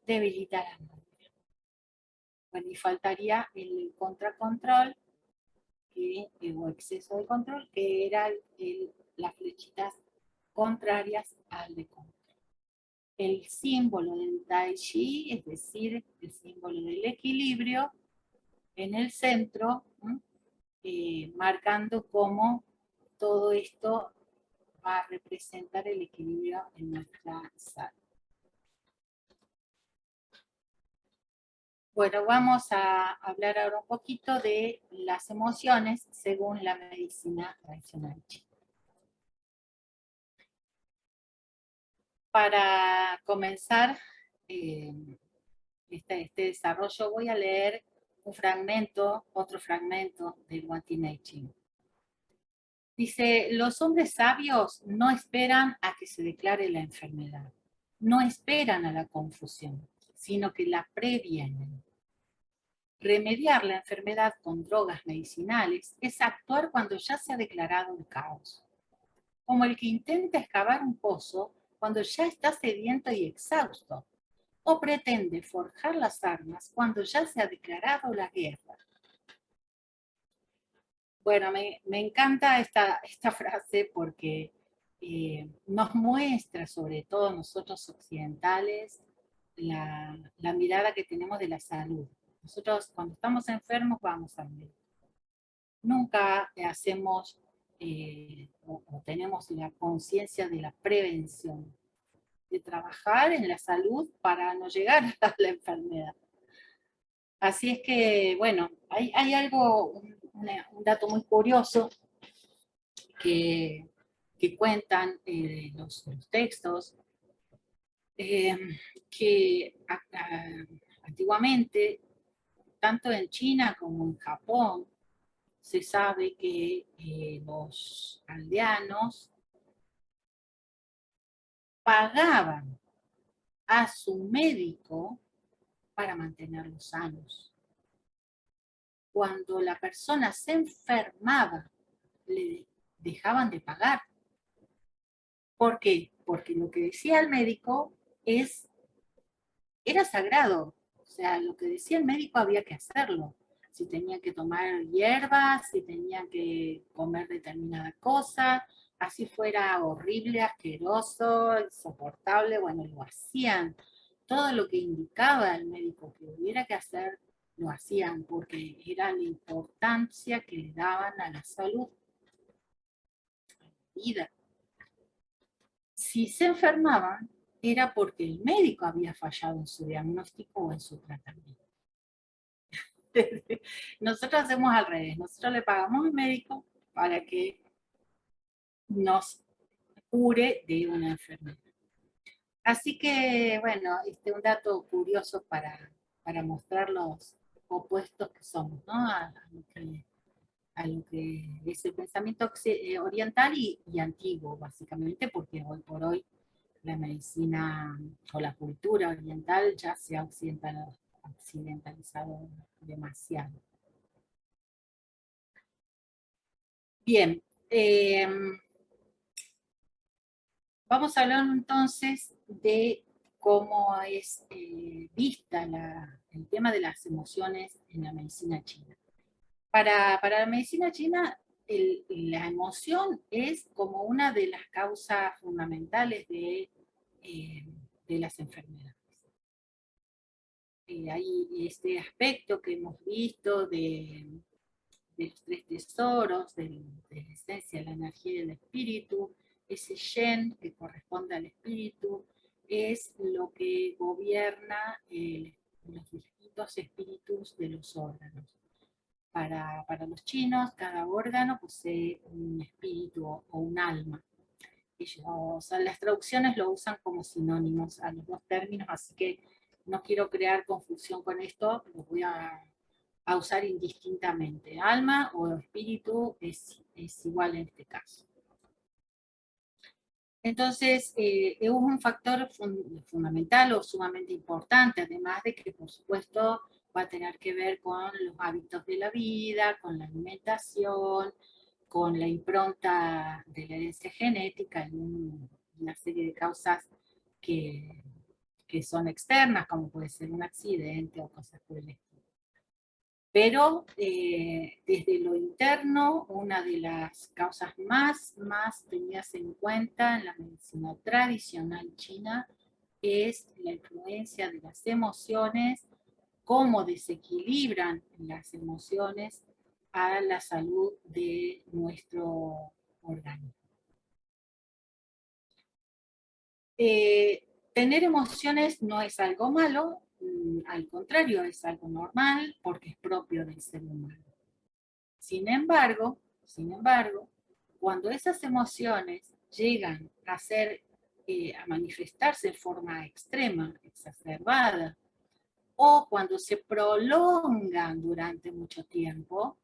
debilita la madera. Bueno, y faltaría el contracontrol, o exceso de control, que eran las flechitas contrarias al de control. El símbolo del Tai Chi, es decir, el símbolo del equilibrio, en el centro, marcando cómo todo esto va a representar el equilibrio en nuestra salud. Bueno, vamos a hablar ahora un poquito de las emociones según la medicina tradicional china. Para comenzar este desarrollo voy a leer un fragmento, otro fragmento del Wan Ti Nei Ching. Dice, los hombres sabios no esperan a que se declare la enfermedad, no esperan a la confusión, sino que la previenen. Remediar la enfermedad con drogas medicinales es actuar cuando ya se ha declarado un caos, como el que intenta excavar un pozo cuando ya está sediento y exhausto, o pretende forjar las armas cuando ya se ha declarado la guerra. Bueno, me encanta esta frase porque nos muestra, sobre todo nosotros occidentales, la mirada que tenemos de la salud. Nosotros cuando estamos enfermos vamos al médico. Nunca hacemos o tenemos la conciencia de la prevención, de trabajar en la salud para no llegar a la enfermedad. Así es que, bueno, hay algo, un dato muy curioso que cuentan los textos, que antiguamente, tanto en China como en Japón, se sabe que los aldeanos pagaban a su médico para mantenerlos sanos. Cuando la persona se enfermaba, le dejaban de pagar. ¿Por qué? Porque lo que decía el médico era sagrado. O sea, lo que decía el médico había que hacerlo. Si tenía que tomar hierbas, si tenía que comer determinada cosa, así fuera horrible, asqueroso, insoportable, bueno, lo hacían. Todo lo que indicaba el médico que hubiera que hacer, lo hacían, porque era la importancia que le daban a la salud. vida. Si se enfermaban, era porque el médico había fallado en su diagnóstico o en su tratamiento. Nosotros hacemos al revés, nosotros le pagamos al médico para que nos cure de una enfermedad. Así que, bueno, un dato curioso para mostrar los opuestos que somos, ¿no? A lo que es el pensamiento oriental y antiguo, básicamente, porque hoy por hoy la medicina o la cultura oriental ya se ha occidentalizado demasiado. Bien, vamos a hablar entonces de cómo es vista el tema de las emociones en la medicina china. Para la medicina china, la emoción es como una de las causas fundamentales de las enfermedades. Hay este aspecto que hemos visto de los tres tesoros, de la esencia, la energía y el espíritu. Ese Shen que corresponde al espíritu es lo que gobierna los distintos espíritus de los órganos. Para los chinos, cada órgano posee un espíritu o un alma. Ellos, las traducciones lo usan como sinónimos a los dos términos, así que no quiero crear confusión con esto, los voy a usar indistintamente. Alma o espíritu es igual en este caso. Entonces, es un factor fundamental o sumamente importante, además de que, por supuesto, va a tener que ver con los hábitos de la vida, con la alimentación, con la impronta de la herencia genética y una serie de causas que, que son externas, como puede ser un accidente o cosas por el estilo. Pero desde lo interno, una de las causas más tenidas en cuenta en la medicina tradicional china es la influencia de las emociones, cómo desequilibran las emociones a la salud de nuestro organismo. Tener emociones no es algo malo, al contrario, es algo normal porque es propio del ser humano. Sin embargo, cuando esas emociones llegan a manifestarse de forma extrema, exacerbada, o cuando se prolongan durante mucho tiempo,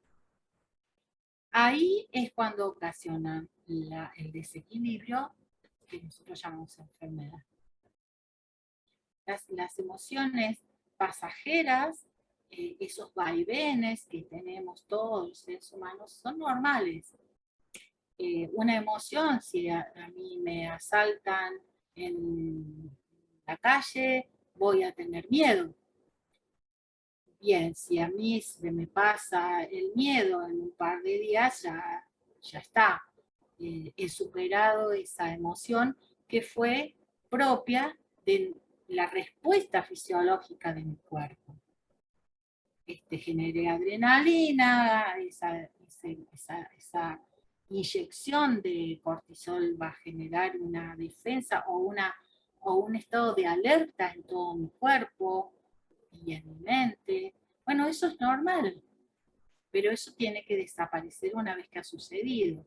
ahí es cuando ocasionan el desequilibrio que nosotros llamamos enfermedad. Las emociones pasajeras, esos vaivenes que tenemos todos los seres humanos, son normales. Una emoción, si a mí me asaltan en la calle, voy a tener miedo. Bien, si a mí se me pasa el miedo en un par de días, ya está. He superado esa emoción que fue propia de la respuesta fisiológica de mi cuerpo. Generé adrenalina, esa inyección de cortisol va a generar una defensa o un estado de alerta en todo mi cuerpo y en mi mente. Bueno, eso es normal, pero eso tiene que desaparecer una vez que ha sucedido.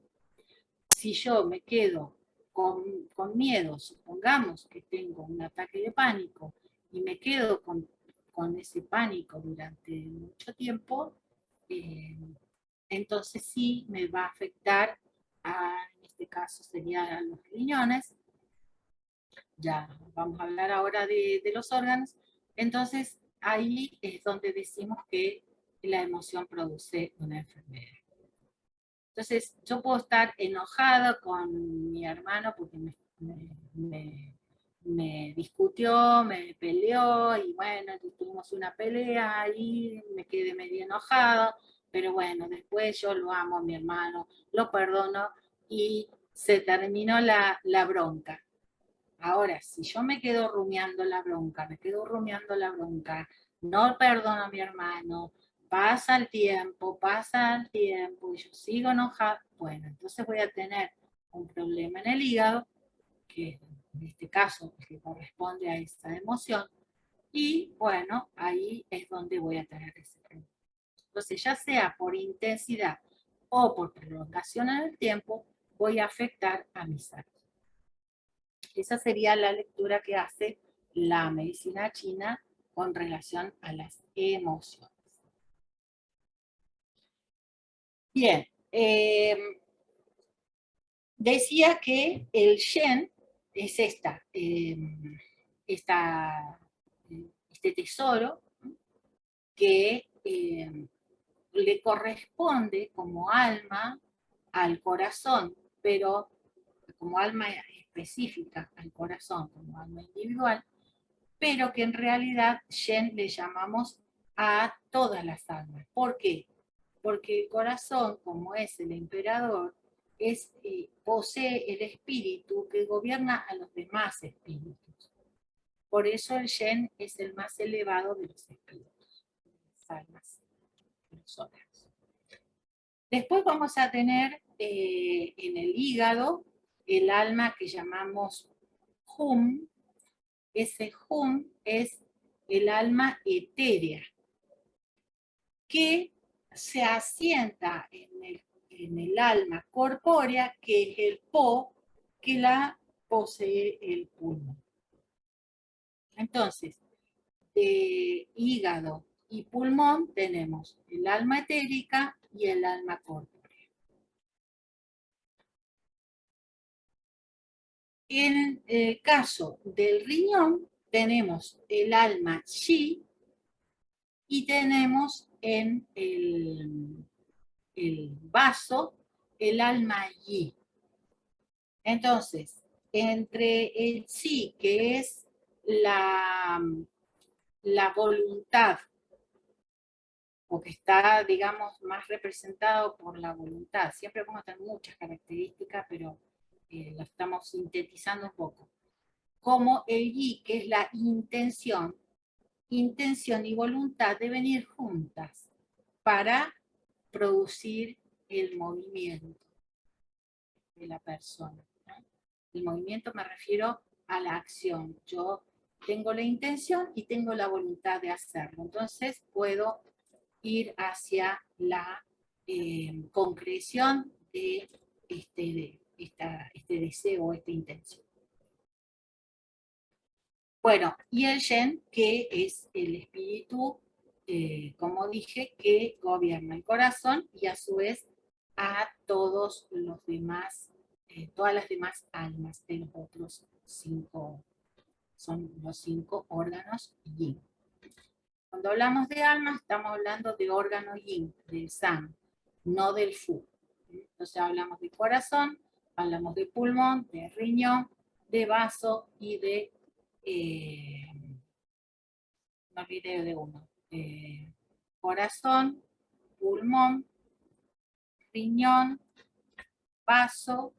Si yo me quedo con miedo, supongamos que tengo un ataque de pánico y me quedo con ese pánico durante mucho tiempo, entonces sí me va a afectar, en este caso serían los riñones, ya vamos a hablar ahora de los órganos, entonces ahí es donde decimos que la emoción produce una enfermedad. Entonces, yo puedo estar enojada con mi hermano porque me discutió, me peleó y bueno, tuvimos una pelea y me quedé medio enojada, pero bueno, después yo lo amo a mi hermano, lo perdono y se terminó la bronca. Ahora, si yo me quedo rumiando la bronca, no perdono a mi hermano, pasa el tiempo y yo sigo enojada, bueno, entonces voy a tener un problema en el hígado, que en este caso que corresponde a esa emoción, y bueno, ahí es donde voy a tener ese problema. Entonces, ya sea por intensidad o por prolongación en el tiempo, voy a afectar a mi salud. Esa sería la lectura que hace la medicina china con relación a las emociones. Bien, decía que el Shen es este tesoro que le corresponde como alma al corazón, pero como alma específica al corazón, como alma individual, pero que en realidad Shen le llamamos a todas las almas. ¿Por qué? Porque el corazón, como es el emperador, posee el espíritu que gobierna a los demás espíritus. Por eso el Shen es el más elevado de los espíritus, las almas, de los órganos. Después vamos a tener en el hígado el alma que llamamos Hum. Ese Hum es el alma etérea, que se asienta en el alma corpórea, que es el Po, que la posee el pulmón. Entonces, de hígado y pulmón tenemos el alma etérica y el alma corpórea. En el caso del riñón, tenemos el alma Qi y tenemos en el vaso el alma Yi. Entonces, entre el Qi, que es la voluntad, o que está, digamos, más representado por la voluntad, siempre vamos a tener muchas características, pero lo estamos sintetizando un poco, como el Yi, que es la intención y voluntad deben ir juntas para producir el movimiento de la persona, ¿no? El movimiento me refiero a la acción. Yo tengo la intención y tengo la voluntad de hacerlo. Entonces puedo ir hacia la concreción de este deseo, esta intención. Bueno, y el Shen, que es el espíritu, como dije, que gobierna el corazón y a su vez a todos los demás, todas las demás almas de los otros 5, son los 5 órganos yin. Cuando hablamos de alma, estamos hablando de órgano yin, del san, no del fu. Entonces hablamos de corazón, hablamos de pulmón, de riñón, de vaso y de... me olvidé de uno. Corazón, pulmón, riñón, vaso,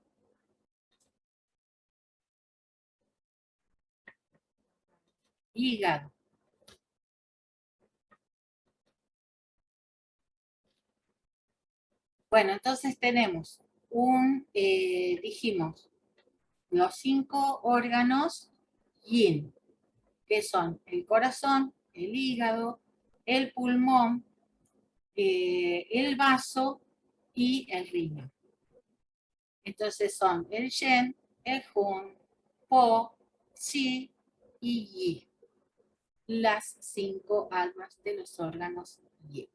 hígado. Bueno, entonces tenemos dijimos, los 5 órganos yin, que son el corazón, el hígado, el pulmón, el vaso y el riñón. Entonces son el Shen, el Hun, Po, Qi y Yi, las 5 almas de los órganos Yi.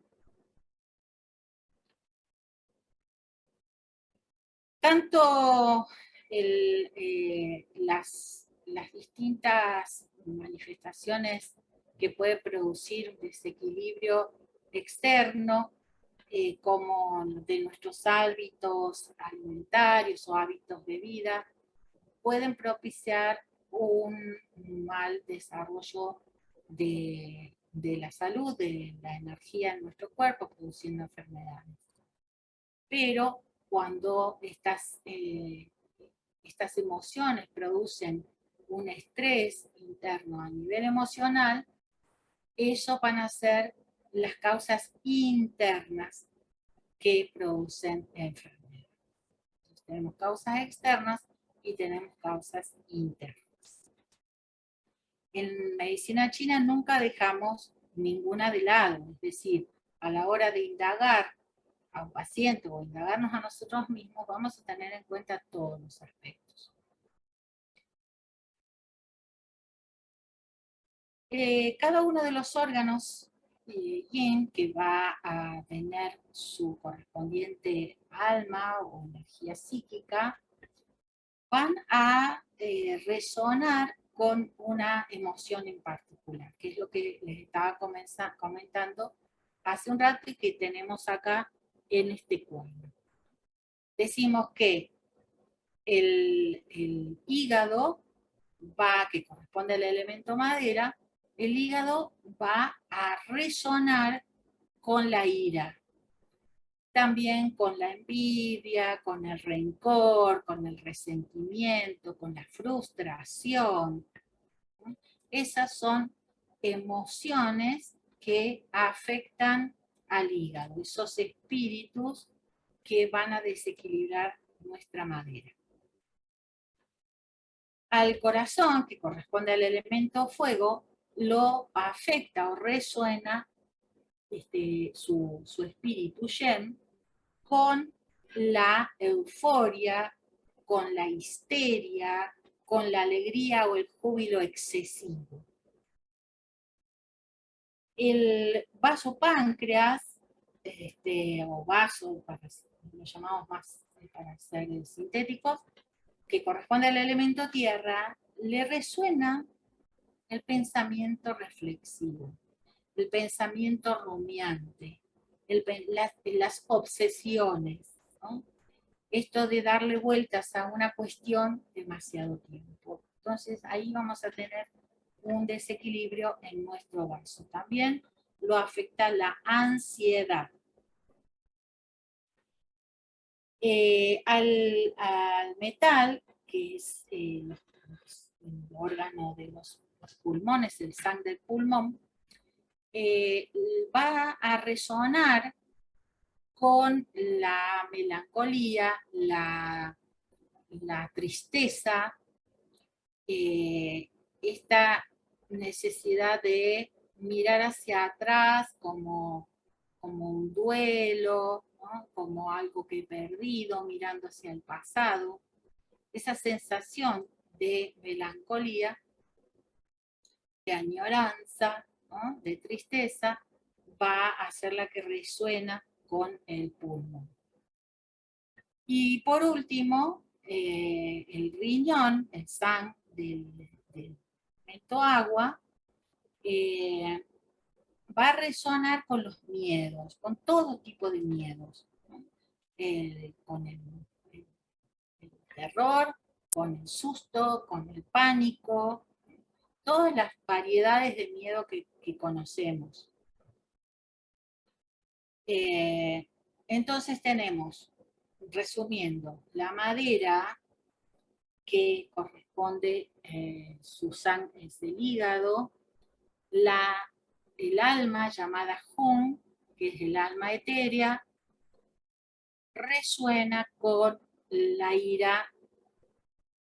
Tanto las distintas manifestaciones que puede producir un desequilibrio externo, como de nuestros hábitos alimentarios o hábitos de vida, pueden propiciar un mal desarrollo de la salud, de la energía en nuestro cuerpo, produciendo enfermedades. Pero cuando estas emociones producen un estrés interno a nivel emocional, eso van a ser las causas internas que producen enfermedad. Tenemos causas externas y tenemos causas internas. En medicina china nunca dejamos ninguna de lado, es decir, a la hora de indagar a un paciente o indagarnos a nosotros mismos, vamos a tener en cuenta todos los aspectos. Cada uno de los órganos yin que va a tener su correspondiente alma o energía psíquica, van a resonar con una emoción en particular, que es lo que les estaba comentando hace un rato y que tenemos acá en este cuadro. Decimos que el hígado que corresponde al elemento madera, el hígado va a resonar con la ira, también con la envidia, con el rencor, con el resentimiento, con la frustración. Esas son emociones que afectan al hígado, esos espíritus que van a desequilibrar nuestra madera. Al corazón, que corresponde al elemento fuego, lo afecta o resuena su espíritu Shen con la euforia, con la histeria, con la alegría o el júbilo excesivo. El vasopáncreas, o vaso, lo llamamos más para ser sintéticos, que corresponde al elemento tierra, le resuena el pensamiento reflexivo, el pensamiento rumiante, las obsesiones, ¿no? Esto de darle vueltas a una cuestión demasiado tiempo. Entonces ahí vamos a tener un desequilibrio en nuestro vaso. También lo afecta la ansiedad. Al metal, que es el órgano de los pulmones, el sang del pulmón, va a resonar con la melancolía, la tristeza, esta necesidad de mirar hacia atrás como un duelo, ¿no? Como algo que he perdido, mirando hacia el pasado. Esa sensación de melancolía, de añoranza, ¿no? De tristeza, va a ser la que resuena con el pulmón. Y por último, el riñón, el sang del elemento agua, va a resonar con los miedos, con todo tipo de miedos, ¿no? Con el terror, con el susto, con el pánico, todas las variedades de miedo que conocemos. Entonces tenemos, resumiendo, la madera, que corresponde, su sangre es el hígado, el alma llamada Hun, que es el alma etérea, resuena con la ira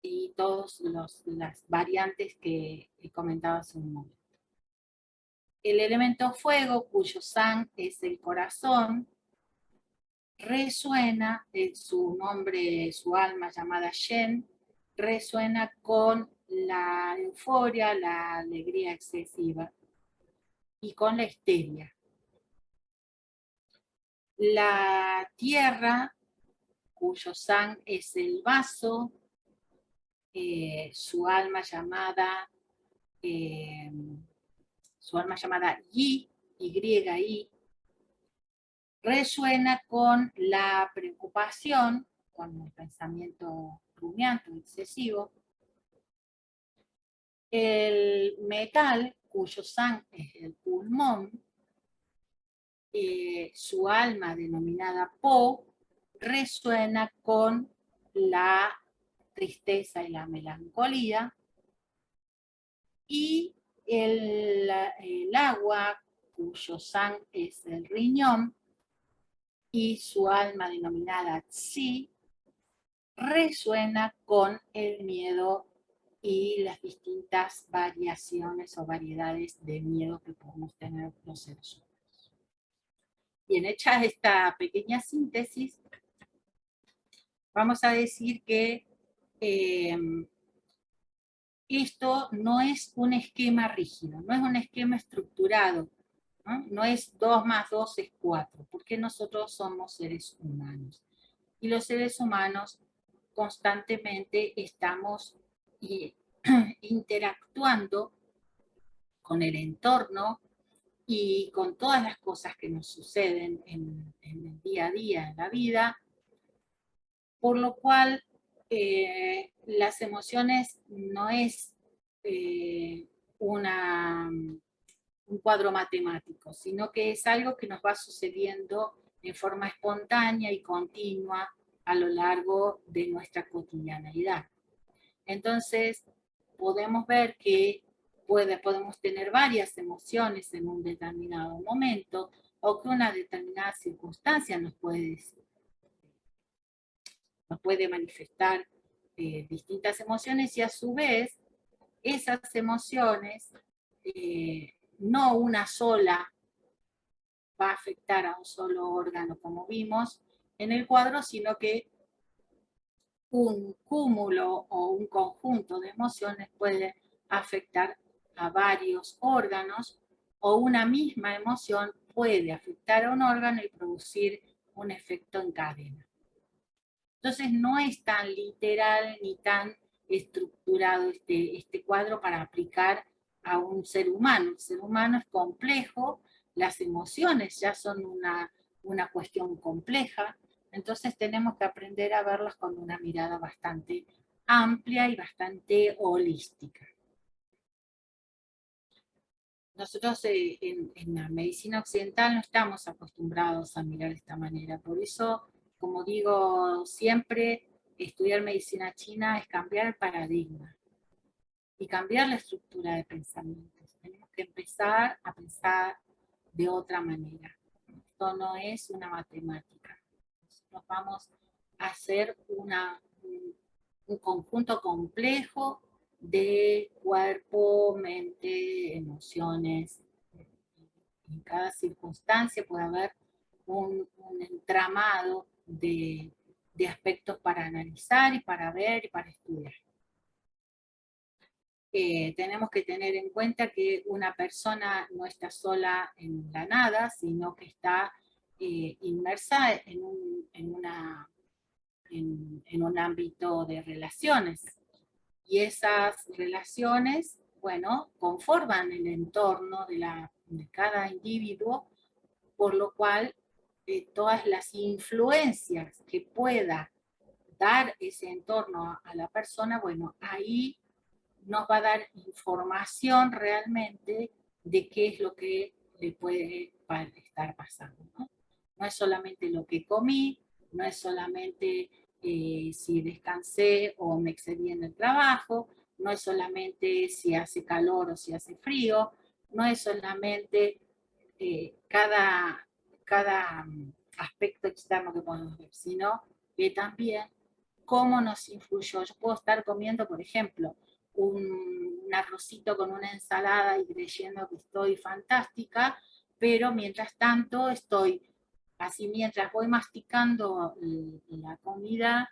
y todas las variantes que comentaba hace un momento. El elemento fuego, cuyo sang es el corazón, resuena, su nombre, su alma llamada Shen, resuena con la euforia, la alegría excesiva y con la histeria. La tierra, cuyo sang es el vaso, su alma llamada Yi, Y, resuena con la preocupación, con el pensamiento rumiante o excesivo. El metal, cuyo sang es el pulmón, su alma denominada Po, resuena con la tristeza y la melancolía. Y el agua, cuyo sang es el riñón, y su alma denominada Tsi, resuena con el miedo y las distintas variaciones o variedades de miedo que podemos tener los seres humanos. Bien, hecha esta pequeña síntesis, vamos a decir que eh, esto no es un esquema rígido, no es un esquema estructurado, ¿no? No es 2 más 2 es 4, porque nosotros somos seres humanos. Y los seres humanos constantemente estamos interactuando con el entorno y con todas las cosas que nos suceden en el día a día, en la vida, por lo cual las emociones no es eh, una, un cuadro matemático, sino que es algo que nos va sucediendo en forma espontánea y continua a lo largo de nuestra cotidianeidad. Entonces, podemos ver que podemos tener varias emociones en un determinado momento o que una determinada circunstancia nos puede manifestar distintas emociones y a su vez esas emociones, no una sola va a afectar a un solo órgano como vimos en el cuadro, sino que un cúmulo o un conjunto de emociones puede afectar a varios órganos o una misma emoción puede afectar a un órgano y producir un efecto en cadena. Entonces no es tan literal ni tan estructurado este cuadro para aplicar a un ser humano. El ser humano es complejo, las emociones ya son una cuestión compleja, entonces tenemos que aprender a verlas con una mirada bastante amplia y bastante holística. Nosotros en la medicina occidental no estamos acostumbrados a mirar de esta manera, por eso, como digo siempre, estudiar medicina china es cambiar el paradigma y cambiar la estructura de pensamientos. Tenemos que empezar a pensar de otra manera. Esto no es una matemática. Nosotros vamos a hacer un conjunto complejo de cuerpo, mente, emociones. En cada circunstancia puede haber un entramado de aspectos para analizar y para ver y para estudiar. Tenemos que tener en cuenta que una persona no está sola en la nada, sino que está inmersa en un ámbito de relaciones. Y esas relaciones, bueno, conforman el entorno de cada individuo, por lo cual todas las influencias que pueda dar ese entorno a la persona, bueno, ahí nos va a dar información realmente de qué es lo que le puede estar pasando, ¿no? No es solamente lo que comí, no es solamente si descansé o me excedí en el trabajo, no es solamente si hace calor o si hace frío, no es solamente cada aspecto externo que podemos ver, sino que también cómo nos influyó. Yo puedo estar comiendo, por ejemplo, un arrocito con una ensalada y creyendo que estoy fantástica, pero mientras tanto estoy, así mientras voy masticando la comida,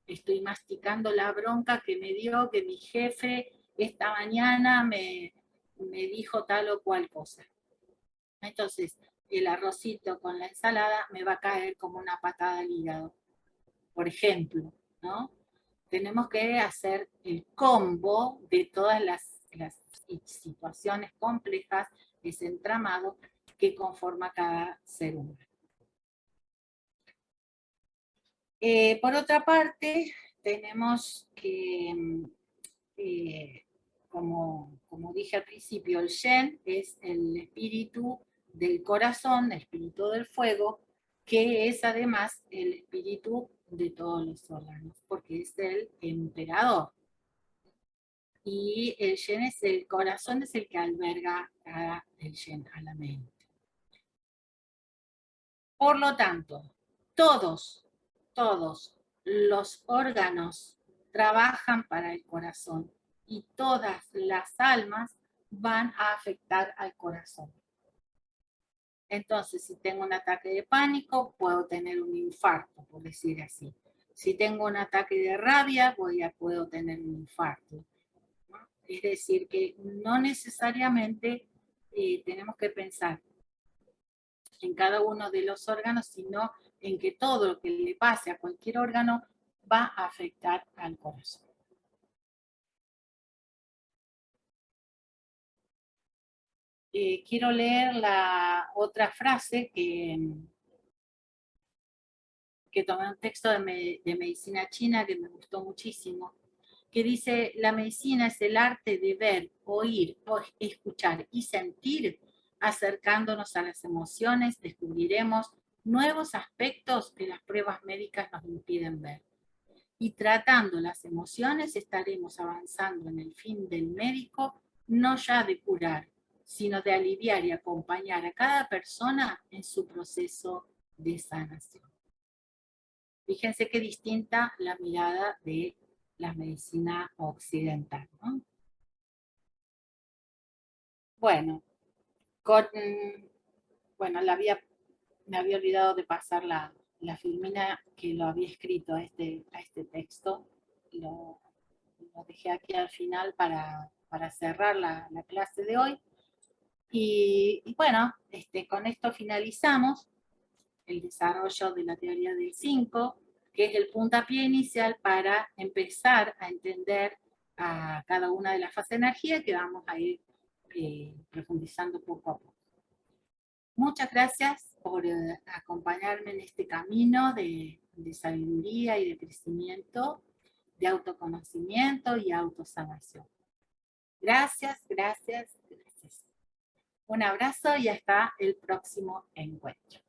estoy masticando la bronca que me dio, que mi jefe esta mañana me dijo tal o cual cosa. Entonces, el arrocito con la ensalada me va a caer como una patada al hígado, por ejemplo, ¿no? Tenemos que hacer el combo de todas las situaciones complejas, ese entramado que conforma cada ser humano. Por otra parte, tenemos que, como dije al principio, el Shen es el espíritu del corazón, el espíritu del fuego, que es además el espíritu de todos los órganos, porque es el emperador. Y el Shen es el corazón, es el que alberga el Shen, a la mente. Por lo tanto, todos los órganos trabajan para el corazón y todas las almas van a afectar al corazón. Entonces, si tengo un ataque de pánico, puedo tener un infarto, por decir así. Si tengo un ataque de rabia, puedo tener un infarto. ¿No? Es decir, que no necesariamente tenemos que pensar en cada uno de los órganos, sino en que todo lo que le pase a cualquier órgano va a afectar al corazón. Quiero leer la otra frase que tomé un texto de medicina china que me gustó muchísimo, que dice: la medicina es el arte de ver, oír, escuchar y sentir. Acercándonos a las emociones, descubriremos nuevos aspectos que las pruebas médicas nos impiden ver. Y tratando las emociones, estaremos avanzando en el fin del médico, no ya de curar, sino de aliviar y acompañar a cada persona en su proceso de sanación. Fíjense qué distinta la mirada de la medicina occidental, ¿no? Bueno, con, bueno, me había olvidado de pasar la filmina que lo había escrito a este texto. Lo, lo dejé aquí al final para cerrar la clase de hoy. Y bueno, con esto finalizamos el desarrollo de la teoría del 5, que es el puntapié inicial para empezar a entender a cada una de las fases de energía que vamos a ir profundizando poco a poco. Muchas gracias por acompañarme en este camino de sabiduría y de crecimiento, de autoconocimiento y autosanación. Gracias, gracias, gracias. Un abrazo y hasta el próximo encuentro.